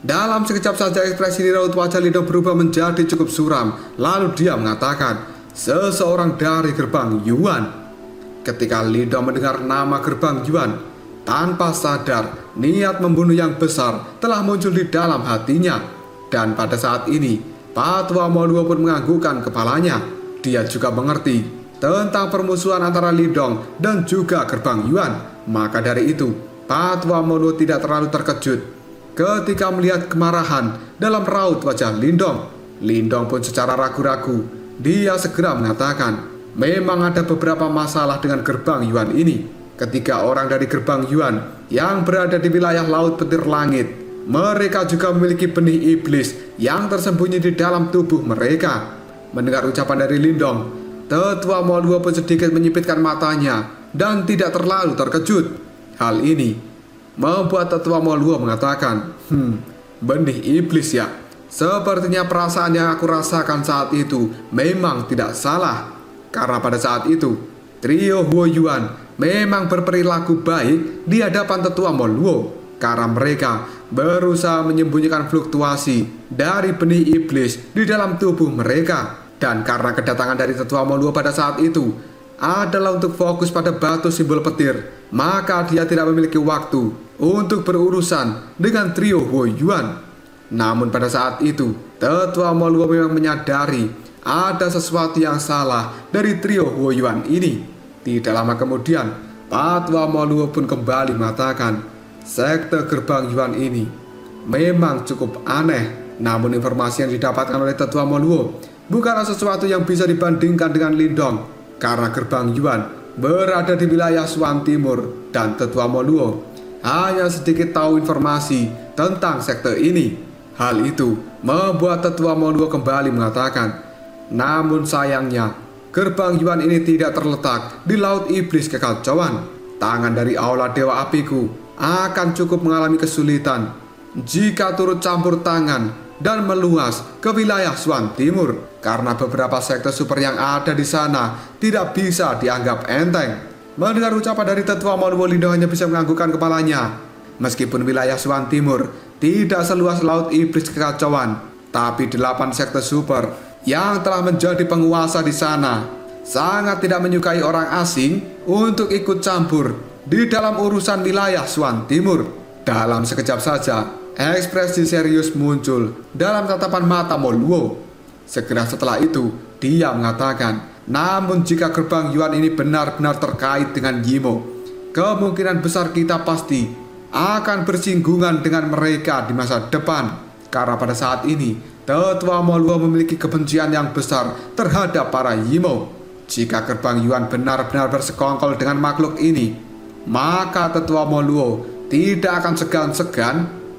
Dalam sekejap saja ekspresi di raut wajah Lindong berubah menjadi cukup suram. Lalu dia mengatakan, seseorang dari gerbang Yuan. Ketika Lindong mendengar nama gerbang Yuan, tanpa sadar niat membunuh yang besar telah muncul di dalam hatinya. Dan pada saat ini Patua Moluo pun menganggukkan kepalanya. Dia juga mengerti tentang permusuhan antara Lindong dan juga gerbang Yuan. Maka dari itu Patua Moluo tidak terlalu terkejut ketika melihat kemarahan dalam raut wajah Lindong. Lindong pun secara ragu-ragu, dia segera mengatakan, memang ada beberapa masalah dengan gerbang Yuan ini. Ketiga orang dari gerbang Yuan yang berada di wilayah Laut Petir Langit, mereka juga memiliki benih iblis yang tersembunyi di dalam tubuh mereka. Mendengar ucapan dari Lindong, Tetua Moluo pun sedikit menyipitkan matanya dan tidak terlalu terkejut. Hal ini membuat Tetua Moluo mengatakan, benih iblis ya. Sepertinya perasaan yang aku rasakan saat itu memang tidak salah. Karena pada saat itu, trio Huo Yuan memang berperilaku baik di hadapan Tetua Moluo. Karena mereka berusaha menyembunyikan fluktuasi dari benih iblis di dalam tubuh mereka. Dan karena kedatangan dari Tetua Moluo pada saat itu adalah untuk fokus pada batu simbol petir, maka dia tidak memiliki waktu untuk berurusan dengan trio Huo Yuan. Namun pada saat itu Tetua Moluo memang menyadari ada sesuatu yang salah dari trio Huo Yuan ini. Tidak lama kemudian Patua Moluo pun kembali mengatakan, sekte gerbang Yuan ini memang cukup aneh. Namun informasi yang didapatkan oleh Tetua Moluo bukanlah sesuatu yang bisa dibandingkan dengan Lindong. Karena gerbang Yuan berada di wilayah Swan Timur dan Tetua Moluo hanya sedikit tahu informasi tentang sekte ini. Hal itu membuat Tetua Moluo kembali mengatakan, namun sayangnya gerbang Yuan ini tidak terletak di Laut Iblis Kekacauan. Tangan dari Aula Dewa Apiku akan cukup mengalami kesulitan jika turut campur tangan dan meluas ke wilayah Swan Timur, karena beberapa sekte super yang ada di sana tidak bisa dianggap enteng. Mendengar ucapan dari Tetua Moluo, Lindong hanya bisa menganggukkan kepalanya. Meskipun wilayah Swan Timur tidak seluas Laut Iblis Kekacauan, tapi 8 sekte super yang telah menjadi penguasa di sana sangat tidak menyukai orang asing untuk ikut campur di dalam urusan wilayah Swan Timur. Dalam sekejap saja, ekspresi serius muncul dalam tatapan mata Moluo. Segera setelah itu, dia mengatakan, namun jika gerbang Yuan ini benar-benar terkait dengan Yimo, kemungkinan besar kita pasti akan bersinggungan dengan mereka di masa depan. Karena pada saat ini, Tetua Moluo memiliki kebencian yang besar terhadap para Yimo. Jika gerbang Yuan benar-benar bersekongkol dengan makhluk ini, maka Tetua Moluo tidak akan segan-segan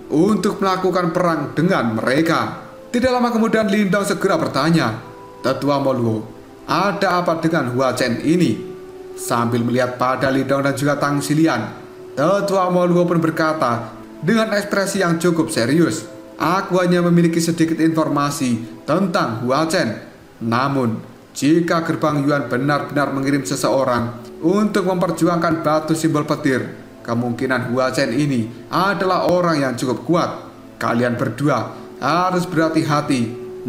untuk melakukan perang dengan mereka. Tidak lama kemudian Lindong segera bertanya, Tetua Moluo, ada apa dengan Hua Chen ini? Sambil melihat pada Lindong dan juga Tang Xilian, Tetua Moluo pun berkata dengan ekspresi yang cukup serius, aku hanya memiliki sedikit informasi tentang Hua Chen. Namun, jika gerbang Yuan benar-benar mengirim seseorang untuk memperjuangkan batu simbol petir, kemungkinan Hua Chen ini adalah orang yang cukup kuat. Kalian berdua harus berhati-hati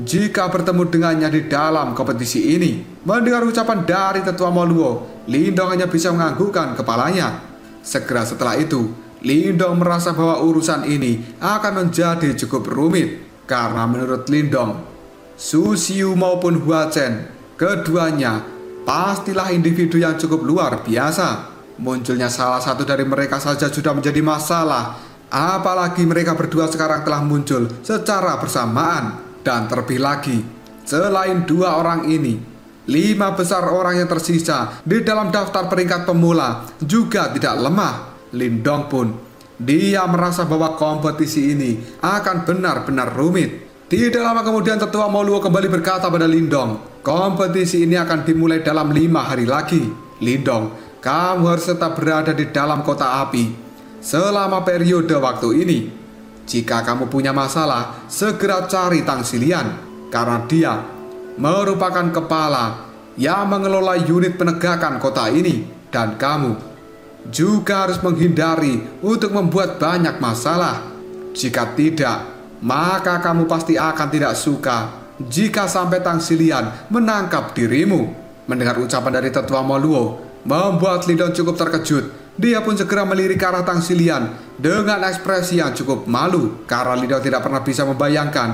jika bertemu dengannya di dalam kompetisi ini. Mendengar ucapan dari Tetua Moluo, Lindong hanya bisa menganggukkan kepalanya. Segera setelah itu, Lindong merasa bahwa urusan ini akan menjadi cukup rumit. Karena menurut Lindong, Su Xiu maupun Hua Chen, keduanya pastilah individu yang cukup luar biasa. Munculnya salah satu dari mereka saja sudah menjadi masalah Apalagi mereka berdua sekarang telah muncul secara bersamaan. Dan terlebih lagi, selain dua orang ini, 5 besar orang yang tersisa di dalam daftar peringkat pemula juga tidak lemah. Lindong pun, dia merasa bahwa kompetisi ini akan benar-benar rumit. Tidak lama kemudian Tetua Moluo kembali berkata pada Lindong, kompetisi ini akan dimulai dalam 5 hari lagi. Lindong, kamu harus tetap berada di dalam kota api selama periode waktu ini. Jika kamu punya masalah, segera cari Tang Xilian, karena dia merupakan kepala yang mengelola unit penegakan kota ini. Dan kamu juga harus menghindari untuk membuat banyak masalah. Jika tidak, maka kamu pasti akan tidak suka jika sampai Tang Xilian menangkap dirimu. Mendengar ucapan dari Tetua Moluo membuat Lindong cukup terkejut. Dia pun segera melirik ke arah Tang Xilian dengan ekspresi yang cukup malu, karena Lindong tidak pernah bisa membayangkan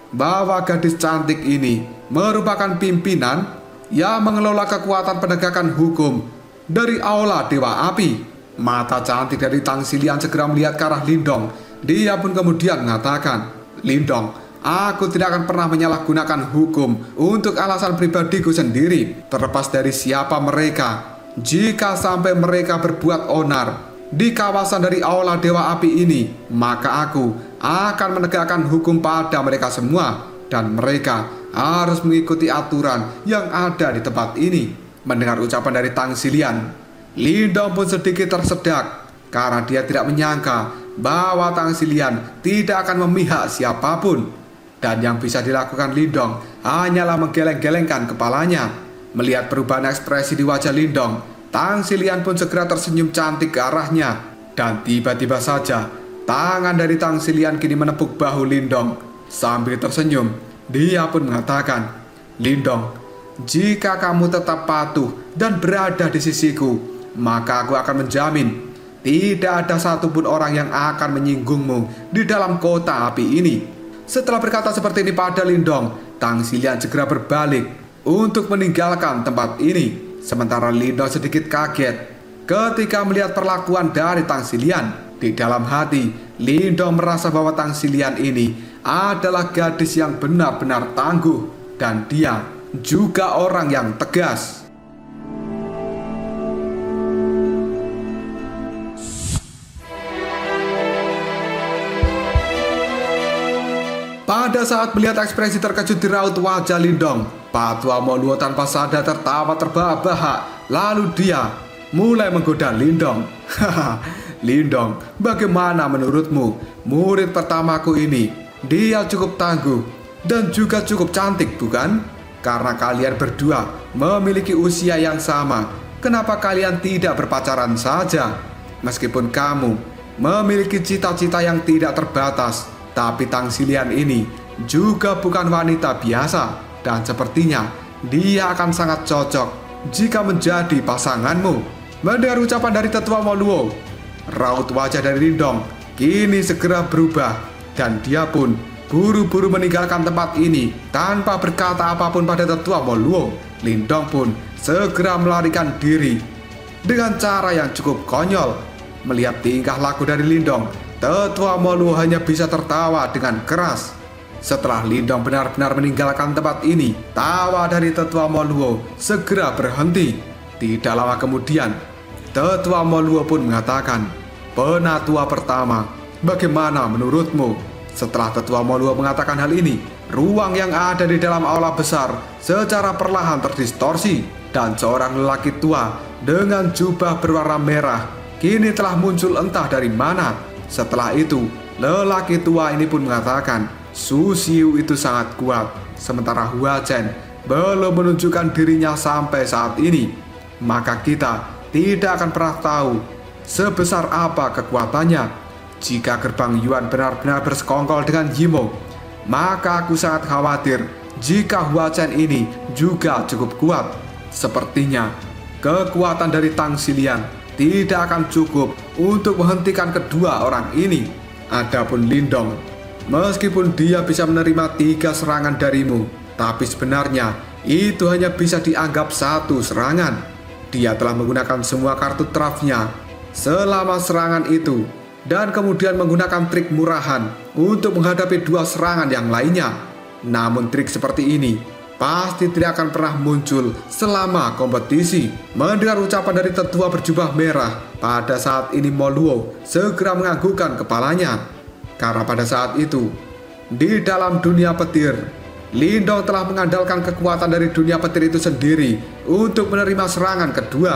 bahwa gadis cantik ini merupakan pimpinan yang mengelola kekuatan penegakan hukum dari Aula Dewa Api. Mata cantik dari Tang Xilian segera melihat ke arah Lindong. Dia pun kemudian mengatakan, Lindong, aku tidak akan pernah menyalahgunakan hukum untuk alasan pribadiku sendiri, terlepas dari siapa mereka. Jika sampai mereka berbuat onar di kawasan dari Aula Dewa Api ini, maka aku akan menegakkan hukum pada mereka semua, dan mereka harus mengikuti aturan yang ada di tempat ini. Mendengar ucapan dari Tang Xilian, Lindong pun sedikit tersedak, karena dia tidak menyangka bahwa Tang Xilian tidak akan memihak siapapun. Dan yang bisa dilakukan Lindong hanyalah menggeleng-gelengkan kepalanya. Melihat perubahan ekspresi di wajah Lindong, Tang Xilian pun segera tersenyum cantik ke arahnya. Dan tiba-tiba saja, tangan dari Tang Xilian kini menepuk bahu Lindong. Sambil tersenyum, dia pun mengatakan, Lindong, jika kamu tetap patuh dan berada di sisiku, maka aku akan menjamin tidak ada satupun orang yang akan menyinggungmu di dalam kota api ini. Setelah berkata seperti ini pada Lindong, Tang Xilian segera berbalik untuk meninggalkan tempat ini. Sementara Lindong sedikit kaget ketika melihat perlakuan dari Tang Xilian. Di dalam hati, Lindong merasa bahwa Tang Xilian ini adalah gadis yang benar-benar tangguh, dan dia juga orang yang tegas. Pada saat melihat ekspresi terkejut di raut wajah Lindong, Tetua Moluo tanpa sadar tertawa terbahak-bahak. Lalu dia mulai menggoda Lindong. Haha, Lindong, bagaimana menurutmu murid pertamaku ini? Dia cukup tangguh dan juga cukup cantik, bukan? Karena kalian berdua memiliki usia yang sama, kenapa kalian tidak berpacaran saja? Meskipun kamu memiliki cita-cita yang tidak terbatas, tapi Tang Xilian ini juga bukan wanita biasa, dan sepertinya dia akan sangat cocok jika menjadi pasanganmu. Mendengar ucapan dari Tetua Moluo, raut wajah dari Lindong kini segera berubah, dan dia pun buru-buru meninggalkan tempat ini tanpa berkata apapun pada Tetua Moluo. Lindong pun segera melarikan diri dengan cara yang cukup konyol. Melihat tingkah laku dari Lindong, Tetua Moluo hanya bisa tertawa dengan keras. Setelah Lindong benar-benar meninggalkan tempat ini, tawa dari Tetua Moluo segera berhenti. Tidak lama kemudian, Tetua Moluo pun mengatakan, "Penatua pertama, bagaimana menurutmu?" Setelah Tetua Moluo mengatakan hal ini, ruang yang ada di dalam aula besar secara perlahan terdistorsi, dan seorang lelaki tua dengan jubah berwarna merah kini telah muncul entah dari mana. Setelah itu, lelaki tua ini pun mengatakan, Su Xiu itu sangat kuat, sementara Hua Chen belum menunjukkan dirinya sampai saat ini. Maka kita tidak akan pernah tahu sebesar apa kekuatannya. Jika gerbang Yuan benar-benar bersekongkol dengan Yimo, maka aku sangat khawatir jika Hua Chen ini juga cukup kuat. Sepertinya kekuatan dari Tang Xilian tidak akan cukup untuk menghentikan kedua orang ini. Adapun Lindong, meskipun dia bisa menerima 3 serangan darimu, tapi sebenarnya itu hanya bisa dianggap 1 serangan. Dia telah menggunakan semua kartu trafnya selama serangan itu, dan kemudian menggunakan trik murahan untuk menghadapi dua serangan yang lainnya. Namun trik seperti ini pasti tidak akan pernah muncul selama kompetisi. Mendengar ucapan dari tetua berjubah merah, pada saat ini Moluo segera menganggukkan kepalanya. Karena pada saat itu, di dalam dunia petir, Lindong telah mengandalkan kekuatan dari dunia petir itu sendiri untuk menerima serangan kedua.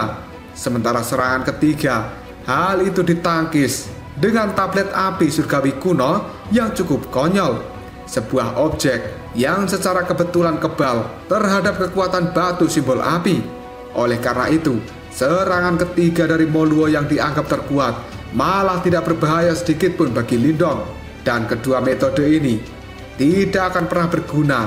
Sementara serangan ketiga, hal itu ditangkis dengan tablet api surgawi kuno yang cukup konyol. Sebuah objek yang secara kebetulan kebal terhadap kekuatan batu simbol api. Oleh karena itu, serangan ketiga dari Moluo yang dianggap terkuat malah tidak berbahaya sedikit pun bagi Lindong. Dan kedua metode ini tidak akan pernah berguna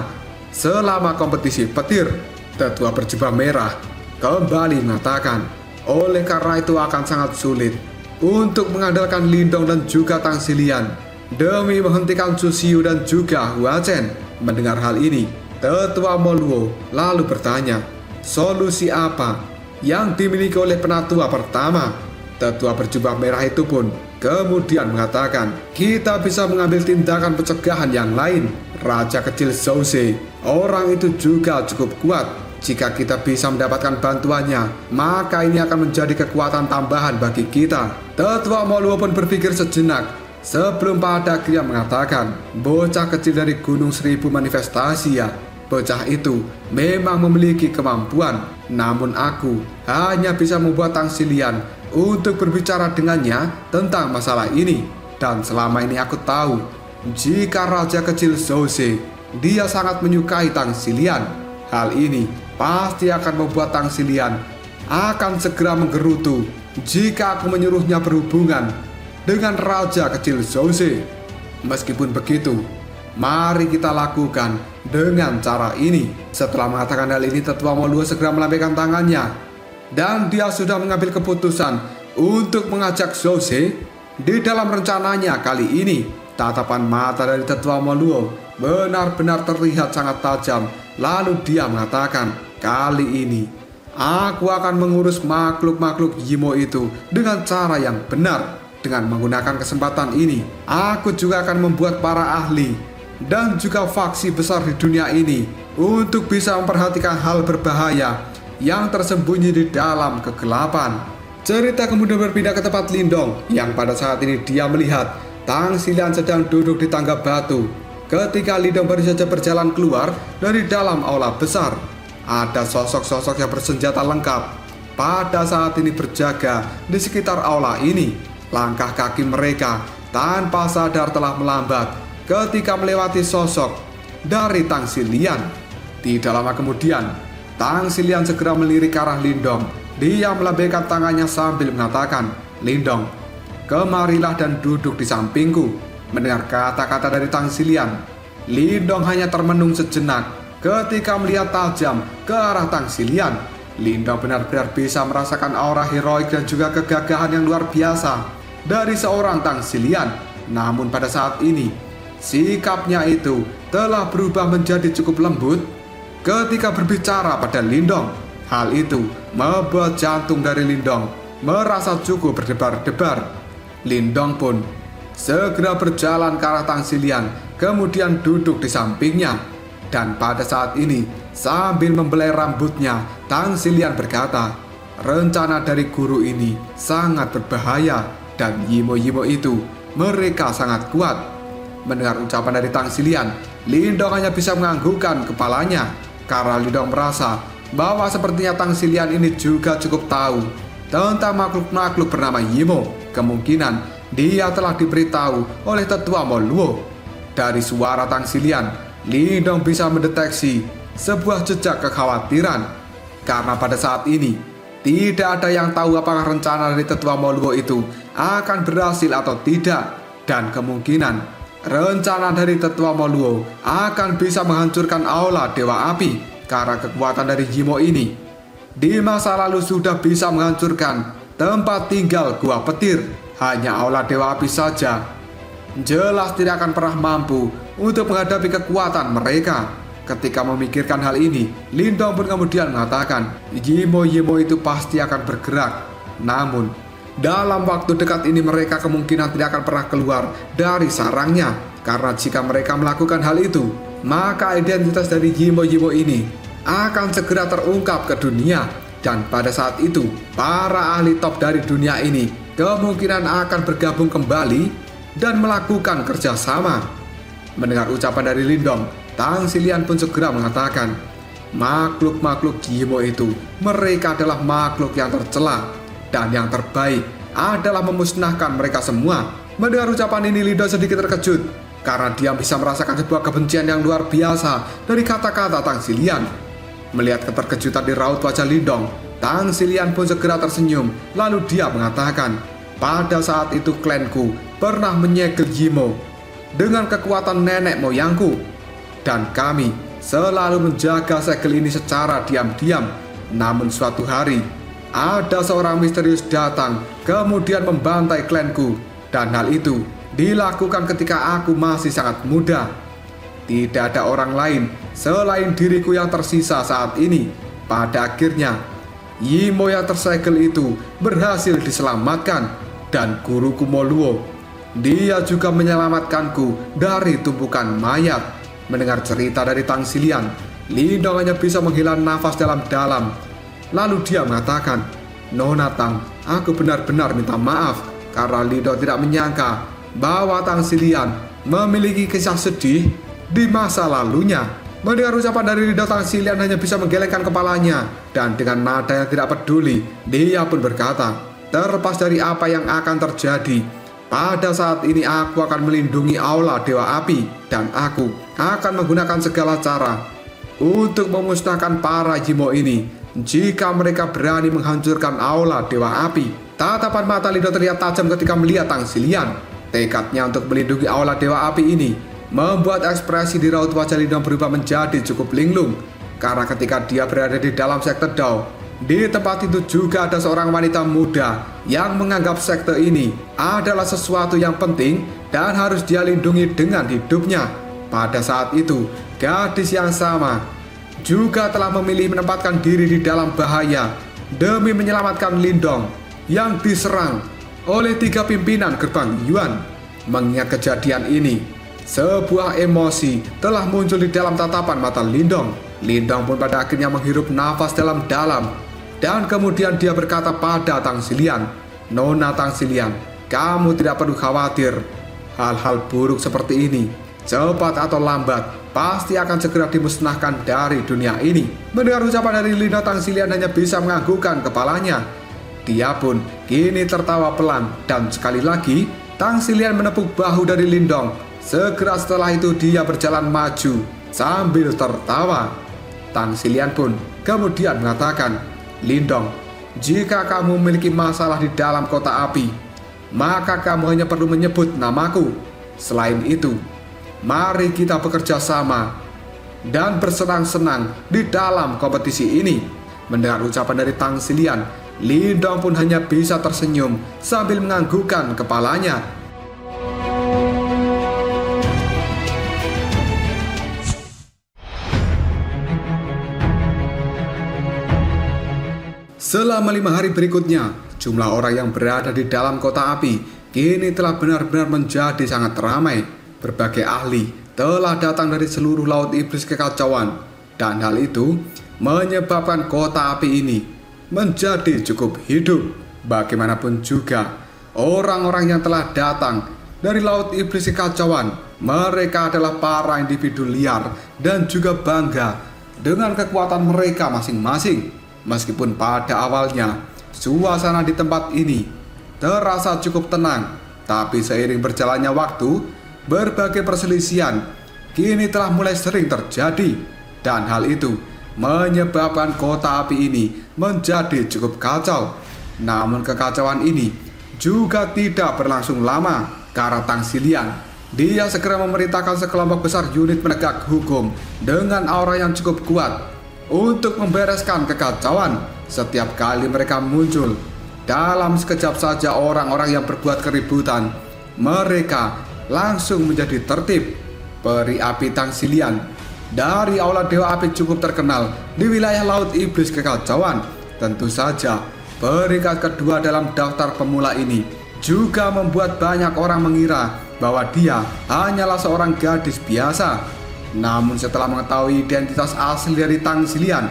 selama kompetisi petir. Tetua berjubah merah kembali mengatakan, oleh karena itu akan sangat sulit untuk mengandalkan Lindong dan juga Tang Xilian demi menghentikan Zhu Xiu dan juga Hua Chen. Mendengar hal ini, tetua Moluo lalu bertanya, solusi apa yang dimiliki oleh penatua pertama? Tetua berjubah merah itu pun kemudian mengatakan, kita bisa mengambil tindakan pencegahan yang lain. Raja kecil Zhouze, orang itu juga cukup kuat. Jika kita bisa mendapatkan bantuannya, maka ini akan menjadi kekuatan tambahan bagi kita. Tetua Moluo pun berpikir sejenak sebelum pada akhirnya mengatakan, bocah kecil dari Gunung Seribu Manifestasi ya. Bocah itu memang memiliki kemampuan, namun aku hanya bisa membuat Tang Xilian untuk berbicara dengannya tentang masalah ini. Dan selama ini aku tahu, jika Raja kecil Zhouze, dia sangat menyukai Tang Xilian. Hal ini pasti akan membuat Tang Xilian akan segera menggerutu jika aku menyuruhnya berhubungan dengan Raja kecil Zhouze. Meskipun begitu, mari kita lakukan dengan cara ini. Setelah mengatakan hal ini, tetua Moluo segera melambaikan tangannya dan dia sudah mengambil keputusan untuk mengajak Zhouze di dalam rencananya kali ini. Tatapan mata dari tetua Moluo benar-benar terlihat sangat tajam. Lalu dia mengatakan, kali ini aku akan mengurus makhluk-makhluk Yimo itu dengan cara yang benar. Dengan menggunakan kesempatan ini, aku juga akan membuat para ahli dan juga faksi besar di dunia ini untuk bisa memperhatikan hal berbahaya yang tersembunyi di dalam kegelapan. Cerita kemudian berpindah ke tempat Lindong yang pada saat ini dia melihat Tang Xilian sedang duduk di tangga batu. Ketika Lindong baru saja berjalan keluar dari dalam aula besar, ada sosok-sosok yang bersenjata lengkap pada saat ini berjaga di sekitar aula ini. Langkah kaki mereka tanpa sadar telah melambat ketika melewati sosok dari Tang Xilian. Tidak lama kemudian, Tang Xilian segera melirik ke arah Lindong. Dia melambaikan tangannya sambil mengatakan, Lindong, kemarilah dan duduk di sampingku. Mendengar kata-kata dari Tang Xilian, Lindong hanya termenung sejenak ketika melihat tajam ke arah Tang Xilian. Lindong benar-benar bisa merasakan aura heroik dan juga kegagahan yang luar biasa dari seorang Tang Xilian. Namun pada saat ini, sikapnya itu telah berubah menjadi cukup lembut ketika berbicara pada Lindong. Hal itu membuat jantung dari Lindong merasa cukup berdebar-debar. Lindong pun segera berjalan ke arah Tang Xilian, kemudian duduk di sampingnya. Dan pada saat ini, sambil membelai rambutnya, Tang Xilian berkata, rencana dari guru ini sangat berbahaya dan Yimo-Yimo itu mereka sangat kuat. Mendengar ucapan dari Tang Xilian, Lindong hanya bisa menganggukkan kepalanya karena Lindong merasa bahwa sepertinya Tang Xilian ini juga cukup tahu tentang makhluk-makhluk bernama Yimo. Kemungkinan dia telah diberitahu oleh tetua Moluo. Dari suara Tang Xilian, Lindong bisa mendeteksi sebuah jejak kekhawatiran. Karena pada saat ini, tidak ada yang tahu apakah rencana dari tetua Moluo itu akan berhasil atau tidak. Dan kemungkinan rencana dari tetua Moluo akan bisa menghancurkan aula Dewa Api. Karena kekuatan dari Yimo ini di masa lalu sudah bisa menghancurkan tempat tinggal Gua Petir. Hanya aula Dewa Api saja jelas tidak akan pernah mampu untuk menghadapi kekuatan mereka. Ketika memikirkan hal ini, Lindong pun kemudian mengatakan, Yimo-Yimo itu pasti akan bergerak. Namun, Dalam waktu dekat ini mereka kemungkinan tidak akan pernah keluar dari sarangnya, karena jika mereka melakukan hal itu, maka identitas dari Yimo-Yimo ini akan segera terungkap ke dunia. Dan pada saat itu, para ahli top dari dunia ini kemungkinan akan bergabung kembali dan melakukan kerjasama. Mendengar ucapan dari Lindong, Tang Xilian pun segera mengatakan, makhluk-makhluk Yimo itu, mereka adalah makhluk yang tercela, dan yang terbaik adalah memusnahkan mereka semua. Mendengar ucapan ini, Lindong sedikit terkejut, karena dia bisa merasakan sebuah kebencian yang luar biasa dari kata-kata Tang Xilian. Melihat keterkejutan di raut wajah Lindong, Tang Xilian pun segera tersenyum, lalu dia mengatakan, pada saat itu klanku pernah menyegel Yimo dengan kekuatan nenek moyangku, dan kami selalu menjaga segel ini secara diam-diam. Namun suatu hari, ada seorang misterius datang kemudian membantai klanku, dan hal itu dilakukan ketika aku masih sangat muda. Tidak ada orang lain selain diriku yang tersisa saat ini. Pada akhirnya, Yimo yang tersegel itu berhasil diselamatkan, dan guruku Moluo, dia juga menyelamatkanku dari tumpukan mayat. Mendengar cerita dari Tang Xilian, Lindong hanya bisa menghela nafas dalam-dalam. Lalu dia mengatakan, Nona Tang, aku benar-benar minta maaf karena Lindong tidak menyangka bahwa Tang Xilian memiliki kisah sedih di masa lalunya. Mendengar ucapan dari Lindong, Tang Xilian hanya bisa menggelengkan kepalanya, dan dengan nada yang tidak peduli, dia pun berkata, terlepas dari apa yang akan terjadi, pada saat ini aku akan melindungi aula Dewa Api, dan aku akan menggunakan segala cara untuk memusnahkan para Yimo ini jika mereka berani menghancurkan aula Dewa Api. Tatapan mata Lindong terlihat tajam ketika melihat Tang Xilian. Tekadnya untuk melindungi aula Dewa Api ini membuat ekspresi di raut wajah Lindong berubah menjadi cukup linglung, karena ketika dia berada di dalam sekte Dao, di tempat itu juga ada seorang wanita muda yang menganggap sekte ini adalah sesuatu yang penting dan harus dia lindungi dengan hidupnya. Pada saat itu, gadis yang sama juga telah memilih menempatkan diri di dalam bahaya demi menyelamatkan Lindong yang diserang oleh 3 pimpinan gerbang Yuan. Mengingat kejadian ini, sebuah emosi telah muncul di dalam tatapan mata Lindong. Lindong pun pada akhirnya menghirup nafas dalam-dalam, dan kemudian dia berkata pada Tang Xilian, Nona Tang Xilian, kamu tidak perlu khawatir. Hal-hal buruk seperti ini, cepat atau lambat, pasti akan segera dimusnahkan dari dunia ini. Mendengar ucapan dari Lindong, Tang Xilian hanya bisa menganggukkan kepalanya. Dia pun kini tertawa pelan, dan sekali lagi Tang Xilian menepuk bahu dari Lindong. Segera setelah itu dia berjalan maju sambil tertawa. Tang Xilian pun kemudian mengatakan, Lindong, jika kamu memiliki masalah di dalam kota api, maka kamu hanya perlu menyebut namaku. Selain itu, mari kita bekerja sama dan bersenang-senang di dalam kompetisi ini. Mendengar ucapan dari Tang Xilian, Lindong pun hanya bisa tersenyum sambil menganggukkan kepalanya. Selama 5 hari berikutnya, jumlah orang yang berada di dalam kota api kini telah benar-benar menjadi sangat ramai. Berbagai ahli telah datang dari seluruh laut iblis kekacauan, dan hal itu menyebabkan kota api ini menjadi cukup hidup. Bagaimanapun juga, orang-orang yang telah datang dari laut iblis kekacauan, mereka adalah para individu liar dan juga bangga dengan kekuatan mereka masing-masing. Meskipun pada awalnya suasana di tempat ini terasa cukup tenang, tapi seiring berjalannya waktu, berbagai perselisihan kini telah mulai sering terjadi, dan hal itu menyebabkan kota api ini menjadi cukup kacau. Namun kekacauan ini juga tidak berlangsung lama, karena Tang Xilian, dia segera memerintahkan sekelompok besar unit penegak hukum dengan aura yang cukup kuat untuk membereskan kekacauan. Setiap kali mereka muncul, dalam sekejap saja orang-orang yang berbuat keributan, mereka langsung menjadi tertib. Peri api Tang Xilian dari aula Dewa Api cukup terkenal di wilayah laut iblis kekacauan. Tentu saja peringkat kedua dalam daftar pemula ini juga membuat banyak orang mengira bahwa dia hanyalah seorang gadis biasa. Namun setelah mengetahui identitas asli dari Tang Xilian,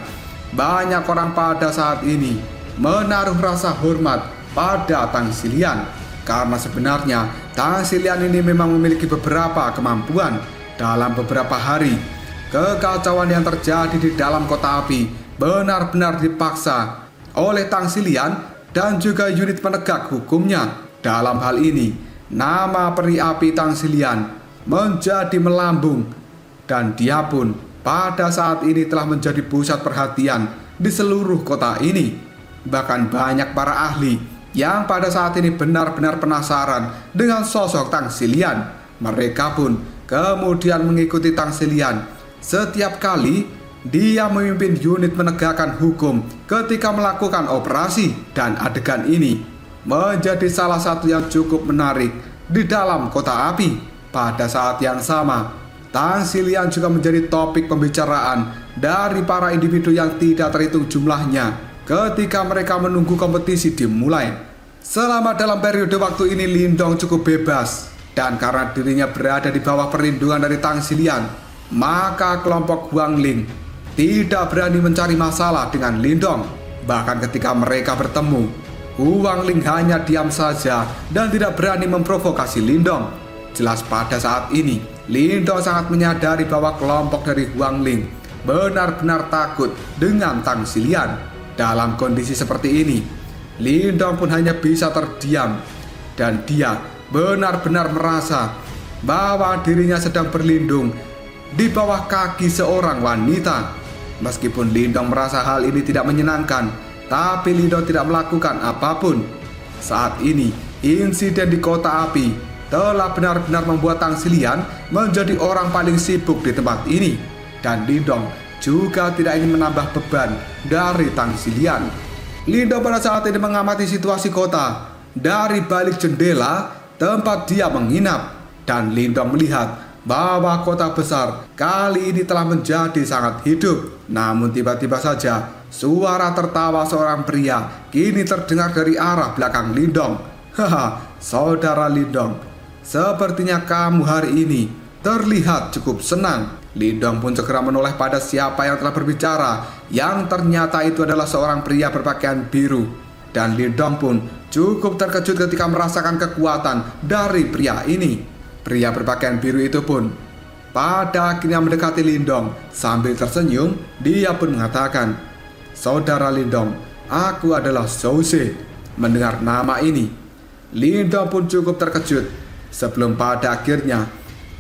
banyak orang pada saat ini menaruh rasa hormat pada Tang Xilian, karena sebenarnya Tang Xilian ini memang memiliki beberapa kemampuan. Dalam beberapa hari, kekacauan yang terjadi di dalam kota api benar-benar dipaksa oleh Tang Xilian dan juga unit penegak hukumnya. Dalam hal ini, nama peri api Tang Xilian menjadi melambung, dan dia pun pada saat ini telah menjadi pusat perhatian di seluruh kota ini. Bahkan banyak para ahli yang pada saat ini benar-benar penasaran dengan sosok Tang Xilian. Mereka pun kemudian mengikuti Tang Xilian setiap kali dia memimpin unit menegakkan hukum ketika melakukan operasi. Dan adegan ini menjadi salah satu yang cukup menarik di dalam kota api. Pada saat yang sama, Tang Xilian juga menjadi topik pembicaraan dari para individu yang tidak terhitung jumlahnya ketika mereka menunggu kompetisi dimulai. Selama dalam periode waktu ini Lindong cukup bebas, dan karena dirinya berada di bawah perlindungan dari Tang Xilian, maka kelompok Huangling tidak berani mencari masalah dengan Lindong. Bahkan ketika mereka bertemu, Huangling hanya diam saja dan tidak berani memprovokasi Lindong. Jelas pada saat ini Lindong sangat menyadari bahwa kelompok dari Huangling benar-benar takut dengan Tang Xilian. Dalam kondisi seperti ini, Lindong pun hanya bisa terdiam, dan dia benar-benar merasa bahwa dirinya sedang berlindung di bawah kaki seorang wanita. Meskipun Lindong merasa hal ini tidak menyenangkan, tapi Lindong tidak melakukan apapun. Saat ini, insiden di kota api telah benar-benar membuat Tang Xilian menjadi orang paling sibuk di tempat ini. Dan Lindong juga tidak ingin menambah beban dari Tang Xilian. Lindong pada saat ini mengamati situasi kota dari balik jendela tempat dia menginap. Dan Lindong melihat bahwa kota besar kali ini telah menjadi sangat hidup. Namun tiba-tiba saja suara tertawa seorang pria kini terdengar dari arah belakang Lindong. Haha, saudara Lindong, sepertinya kamu hari ini terlihat cukup senang. Lindong pun segera menoleh pada siapa yang telah berbicara, yang ternyata itu adalah seorang pria berpakaian biru. Dan Lindong pun cukup terkejut ketika merasakan kekuatan dari pria ini. Pria berpakaian biru itu pun pada akhirnya mendekati Lindong. Sambil tersenyum, dia pun mengatakan, "Saudara Lindong, aku adalah Zhou Ze." Mendengar nama ini, Lindong pun cukup terkejut. Sebelum pada akhirnya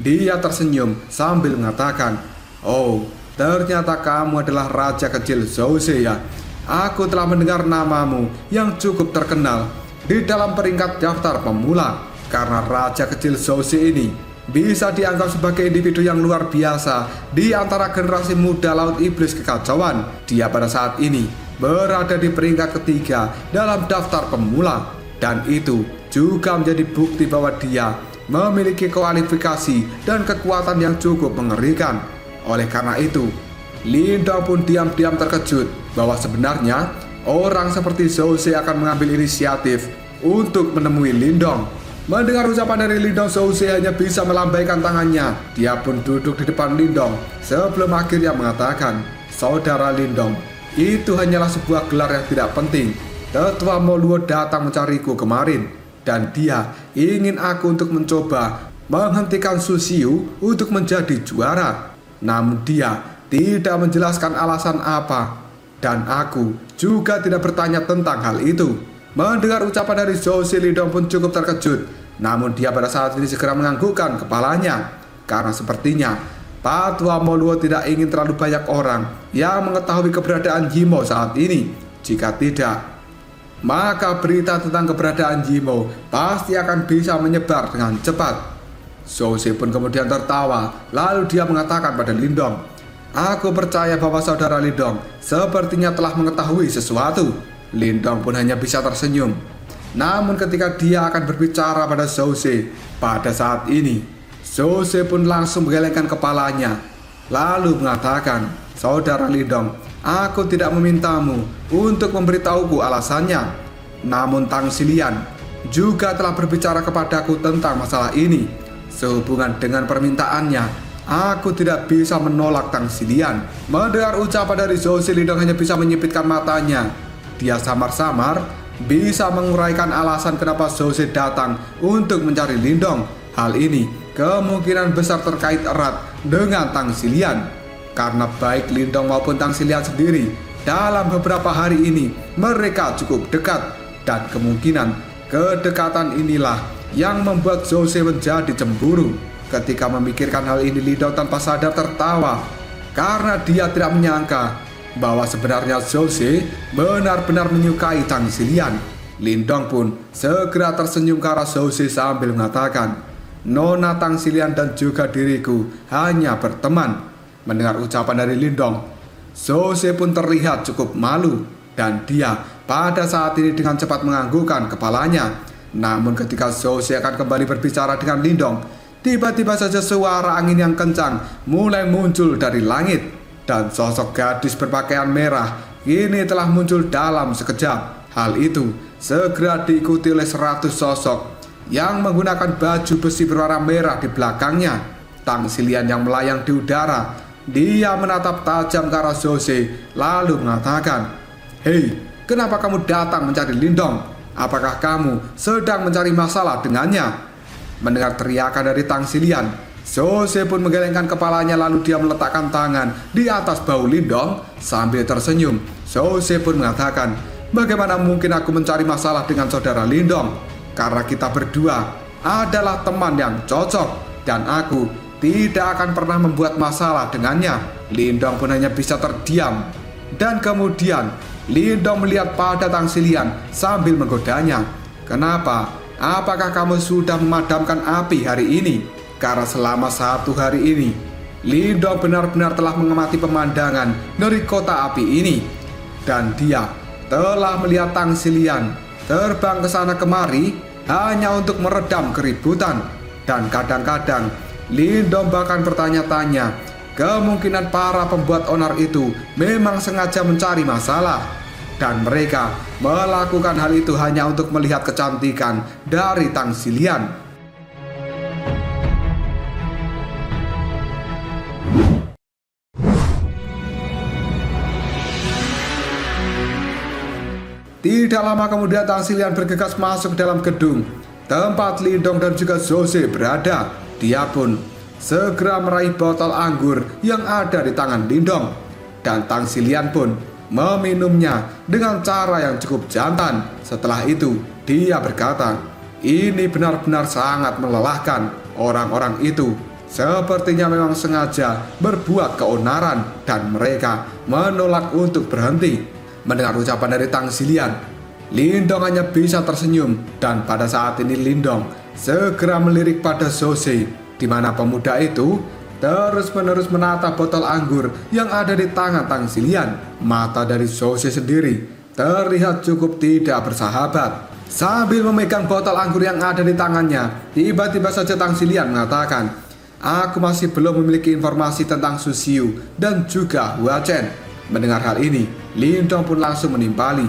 dia tersenyum sambil mengatakan, "Oh, ternyata kamu adalah raja kecil Zhou Ze ya. Aku telah mendengar namamu yang cukup terkenal di dalam peringkat daftar pemula. Karena raja kecil Zhou Ze ini bisa dianggap sebagai individu yang luar biasa di antara generasi muda Laut Iblis Kekacauan. Dia pada saat ini berada di peringkat ketiga dalam daftar pemula. Dan itu juga menjadi bukti bahwa dia memiliki kualifikasi dan kekuatan yang cukup mengerikan. Oleh karena itu, Lindong pun diam-diam terkejut bahwa sebenarnya orang seperti Zhou Ze akan mengambil inisiatif untuk menemui Lindong. Mendengar ucapan dari Lindong, Zhou Ze hanya bisa melambaikan tangannya. Dia pun duduk di depan Lindong sebelum akhirnya mengatakan, "Saudara Lindong, itu hanyalah sebuah gelar yang tidak penting. Tetua Moluo datang mencariku kemarin, dan dia ingin aku untuk mencoba menghentikan Su Xiu untuk menjadi juara. Namun dia tidak menjelaskan alasan apa, dan aku juga tidak bertanya tentang hal itu." Mendengar ucapan dari Zhou Ze, Lindong pun cukup terkejut. Namun dia pada saat ini segera menganggukkan kepalanya, karena sepertinya Patua Moluo tidak ingin terlalu banyak orang yang mengetahui keberadaan Yimo saat ini. Jika tidak, maka berita tentang keberadaan Yimo pasti akan bisa menyebar dengan cepat. Zhou Ze pun kemudian tertawa, lalu dia mengatakan pada Lindong, "Aku percaya bahwa saudara Lindong sepertinya telah mengetahui sesuatu." Lindong pun hanya bisa tersenyum. Namun ketika dia akan berbicara pada Zhou Ze, pada saat ini Zhou Ze pun langsung menggelengkan kepalanya, lalu mengatakan, "Saudara Lindong, aku tidak memintamu untuk memberitahuku alasannya. Namun Tang Xilian juga telah berbicara kepadaku tentang masalah ini. Sehubungan dengan permintaannya, aku tidak bisa menolak Tang Xilian." Mendengar ucapan dari Zhou Xi, Lindong hanya bisa menyipitkan matanya. Dia samar-samar bisa menguraikan alasan kenapa Zhou Xi datang untuk mencari Lindong. Hal ini kemungkinan besar terkait erat dengan Tang Xilian, karena baik Lindong maupun Tang Xilian sendiri dalam beberapa hari ini mereka cukup dekat, dan kemungkinan kedekatan inilah yang membuat Zhou Xi menjadi cemburu. Ketika memikirkan hal ini, Lindong tanpa sadar tertawa karena dia tidak menyangka bahwa sebenarnya Zhou Xi benar-benar menyukai Tang Xilian. Lindong pun segera tersenyum ke arah Zhou Xi sambil mengatakan, "Nona Tang Xilian dan juga diriku hanya berteman." Mendengar ucapan dari Lindong, Zhou Xi pun terlihat cukup malu, dan dia pada saat ini dengan cepat menganggukkan kepalanya. Namun ketika Zhou Xi akan kembali berbicara dengan Lindong, tiba-tiba saja suara angin yang kencang mulai muncul dari langit, dan sosok gadis berpakaian merah kini telah muncul dalam sekejap. Hal itu segera diikuti oleh 100 sosok yang menggunakan baju besi berwarna merah di belakangnya. Tang Xilian yang melayang di udara, dia menatap tajam ke arah Zhou Xi lalu mengatakan, "Hei, kenapa kamu datang mencari Lindong? Apakah kamu sedang mencari masalah dengannya?" Mendengar teriakan dari Tang Xilian, Zhou Xi pun menggelengkan kepalanya lalu dia meletakkan tangan di atas bahu Lindong sambil tersenyum. Zhou Xi pun mengatakan, "Bagaimana mungkin aku mencari masalah dengan saudara Lindong? Karena kita berdua adalah teman yang cocok, dan aku tidak akan pernah membuat masalah dengannya." Lindong pun hanya bisa terdiam. Dan kemudian Lindong melihat pada Tang Xilian sambil menggodanya. "Kenapa? Apakah kamu sudah memadamkan api hari ini?" Karena selama 1 hari ini Lindong benar-benar telah mengamati pemandangan dari kota api ini, dan dia telah melihat Tang Xilian terbang ke sana kemari hanya untuk meredam keributan. Dan kadang-kadang Lindong bahkan bertanya-tanya, kemungkinan para pembuat onar itu memang sengaja mencari masalah, dan mereka melakukan hal itu hanya untuk melihat kecantikan dari Tang Xilian. Tidak lama kemudian Tang Xilian bergegas masuk dalam gedung tempat Lindong dan juga Zhou Xi berada. Dia pun segera meraih botol anggur yang ada di tangan Lindong, dan Tang Xilian pun meminumnya dengan cara yang cukup jantan. Setelah itu dia berkata, "Ini benar-benar sangat melelahkan. Orang-orang itu sepertinya memang sengaja berbuat keonaran, dan mereka menolak untuk berhenti." Mendengar ucapan dari Tang Xilian, Lindong hanya bisa tersenyum, dan pada saat ini Lindong segera melirik pada Zhou Xi, di mana pemuda itu terus-menerus menatap botol anggur yang ada di tangan Tang Xilian. Mata dari Zhou Xi sendiri terlihat cukup tidak bersahabat. Sambil memegang botol anggur yang ada di tangannya, tiba-tiba saja Tang Xilian mengatakan, "Aku masih belum memiliki informasi tentang Su Xiu dan juga Hua Chen." Mendengar hal ini, Lindong pun langsung menimpali,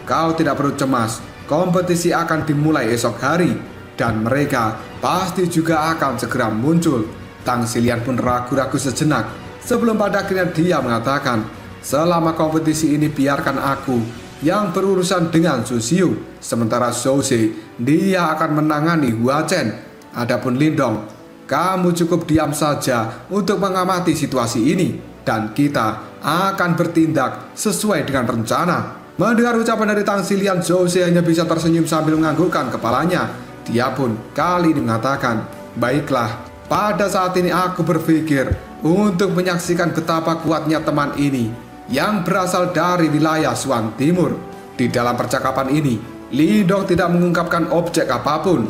"Kau tidak perlu cemas, kompetisi akan dimulai esok hari, dan mereka pasti juga akan segera muncul." Tang Xilian pun ragu-ragu sejenak sebelum pada akhirnya dia mengatakan, "Selama kompetisi ini biarkan aku yang berurusan dengan Su Xiu, sementara Zhou Xi dia akan menangani Hua Chen. Adapun Lindong, kamu cukup diam saja untuk mengamati situasi ini, dan kita akan bertindak sesuai dengan rencana." Mendengar ucapan dari Tang Xilian, Zhou Xi hanya bisa tersenyum sambil menganggukkan kepalanya. Dia pun kali ini mengatakan, "Baiklah, pada saat ini aku berpikir untuk menyaksikan betapa kuatnya teman ini yang berasal dari wilayah Suan Timur." Di dalam percakapan ini, Lindong tidak mengungkapkan objek apapun,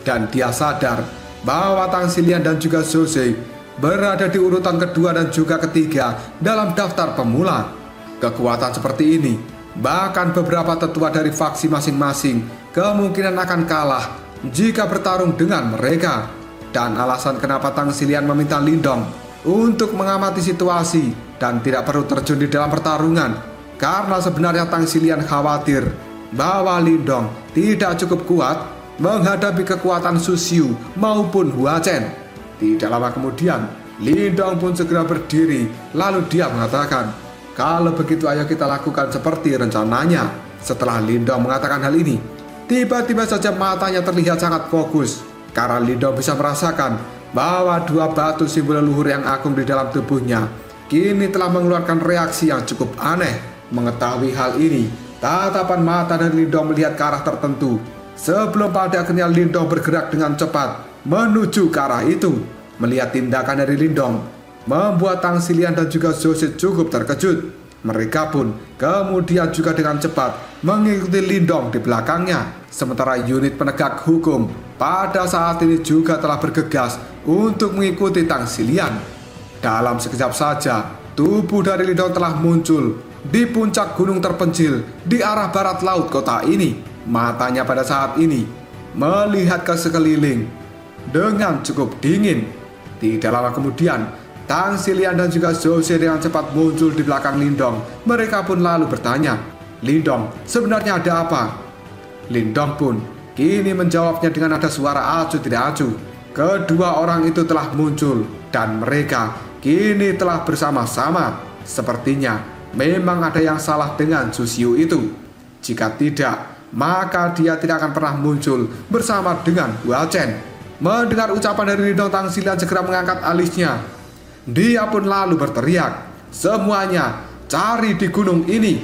dan dia sadar bahwa Tang Xilian dan juga Zhou Xi berada di urutan kedua dan juga ketiga dalam daftar pemula. Kekuatan seperti ini, bahkan beberapa tetua dari faksi masing-masing kemungkinan akan kalah jika bertarung dengan mereka. Dan alasan kenapa Tang Xilian meminta Lindong untuk mengamati situasi dan tidak perlu terjun di dalam pertarungan, karena sebenarnya Tang Xilian khawatir bahwa Lindong tidak cukup kuat menghadapi kekuatan Su Xiu maupun Hua Chen. Tidak lama kemudian, Lindong pun segera berdiri, lalu dia mengatakan, "Kalau begitu ayo kita lakukan seperti rencananya." Setelah Lindong mengatakan hal ini, tiba-tiba saja matanya terlihat sangat fokus, karena Lindong bisa merasakan bahwa dua batu simbol leluhur yang agung di dalam tubuhnya kini telah mengeluarkan reaksi yang cukup aneh. Mengetahui hal ini, tatapan mata dari Lindong melihat ke arah tertentu, sebelum pada akhirnya Lindong bergerak dengan cepat menuju ke arah itu. Melihat tindakan dari Lindong membuat Tang Xilian dan juga Zhou Ze cukup terkejut. Mereka pun kemudian juga dengan cepat mengikuti Lindong di belakangnya. Sementara unit penegak hukum pada saat ini juga telah bergegas untuk mengikuti Tang Xilian. Dalam sekejap saja, tubuh dari Lindong telah muncul di puncak gunung terpencil di arah barat laut kota ini. Matanya pada saat ini melihat ke sekeliling dengan cukup dingin. Tidak lama kemudian, Tang Xilian dan juga Zhou Ze dengan cepat muncul di belakang Lindong. Mereka pun lalu bertanya, "Lindong, sebenarnya ada apa?" Lindong pun kini menjawabnya dengan nada suara acuh tidak acuh. Kedua orang itu telah muncul dan mereka kini telah bersama-sama. Sepertinya memang ada yang salah dengan Su Xiu itu. Jika tidak, maka dia tidak akan pernah muncul bersama dengan Hua Chen. Mendengar ucapan dari Lindong, Tang Xilian segera mengangkat alisnya. Dia pun lalu berteriak, "Semuanya cari di gunung ini!"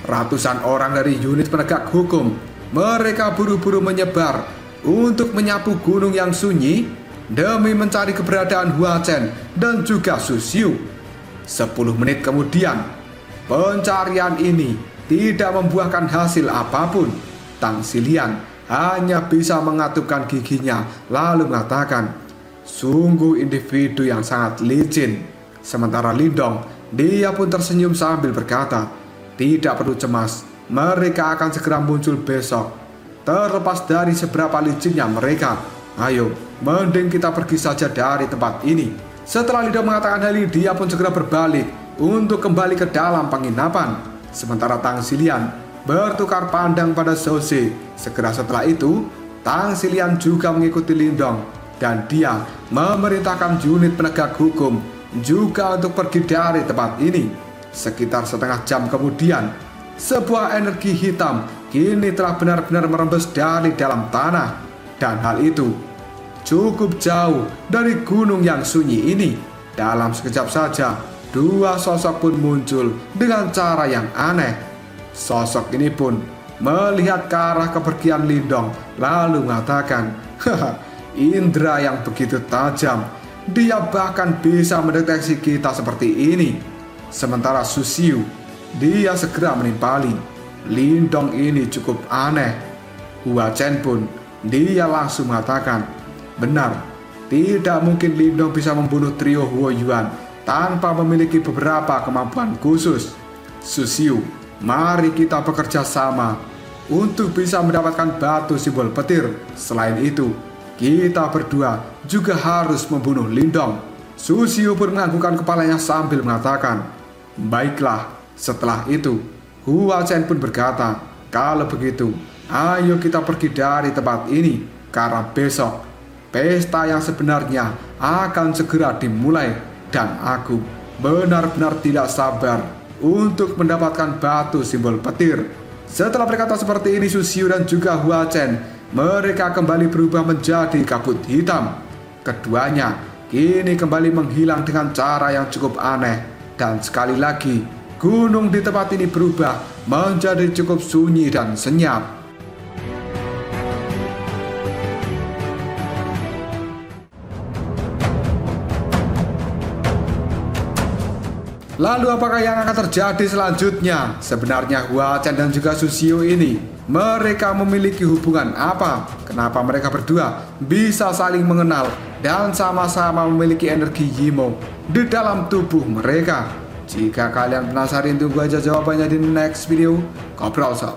Ratusan orang dari unit penegak hukum, mereka buru-buru menyebar untuk menyapu gunung yang sunyi demi mencari keberadaan Hua Chen dan juga Su Xiu. 10 menit kemudian, pencarian ini tidak membuahkan hasil apapun. Tang Xilian hanya bisa mengatupkan giginya lalu mengatakan, "Sungguh individu yang sangat licin." Sementara Lindong, dia pun tersenyum sambil berkata, "Tidak perlu cemas, mereka akan segera muncul besok. Terlepas dari seberapa licinnya mereka, ayo, mending kita pergi saja dari tempat ini." Setelah Lindong mengatakan hal ini, dia pun segera berbalik untuk kembali ke dalam penginapan. Sementara Tang Xilian bertukar pandang pada Zhou Ze. Segera setelah itu, Tang Xilian juga mengikuti Lindong dan dia memerintahkan unit penegak hukum juga untuk pergi dari tempat ini. Sekitar setengah jam kemudian, sebuah energi hitam kini telah benar-benar merembes dari dalam tanah, dan hal itu cukup jauh dari gunung yang sunyi ini. Dalam sekejap saja, dua sosok pun muncul dengan cara yang aneh. Sosok ini pun melihat ke arah kepergian Lindong lalu mengatakan, "Haha, indera yang begitu tajam. Dia bahkan bisa mendeteksi kita seperti ini." Sementara Su Xiu, dia segera menimpali. Lindong ini cukup aneh. Hua Chen pun, dia langsung mengatakan, "Benar, tidak mungkin Lindong bisa membunuh trio Huo Yuan tanpa memiliki beberapa kemampuan khusus. Su Xiu, mari kita bekerja sama untuk bisa mendapatkan batu simbol petir. Selain itu, kita berdua juga harus membunuh Lindong." Su Xiu pun menganggukkan kepalanya sambil mengatakan, "Baiklah." Setelah itu, Hua Chen pun berkata, "Kalau begitu, ayo kita pergi dari tempat ini, karena besok pesta yang sebenarnya akan segera dimulai dan aku benar-benar tidak sabar untuk mendapatkan batu simbol petir." Setelah berkata seperti ini, Su Xiu dan juga Hua Chen, mereka kembali berubah menjadi kabut hitam. Keduanya kini kembali menghilang dengan cara yang cukup aneh, dan sekali lagi gunung di tempat ini berubah menjadi cukup sunyi dan senyap. Lalu apakah yang akan terjadi selanjutnya? Sebenarnya Hua Chen dan juga Su Xiu ini, mereka memiliki hubungan apa? Kenapa mereka berdua bisa saling mengenal dan sama-sama memiliki energi Yimo di dalam tubuh mereka? Jika kalian penasaran, tunggu aja jawabannya di next video. Ngobrol sob.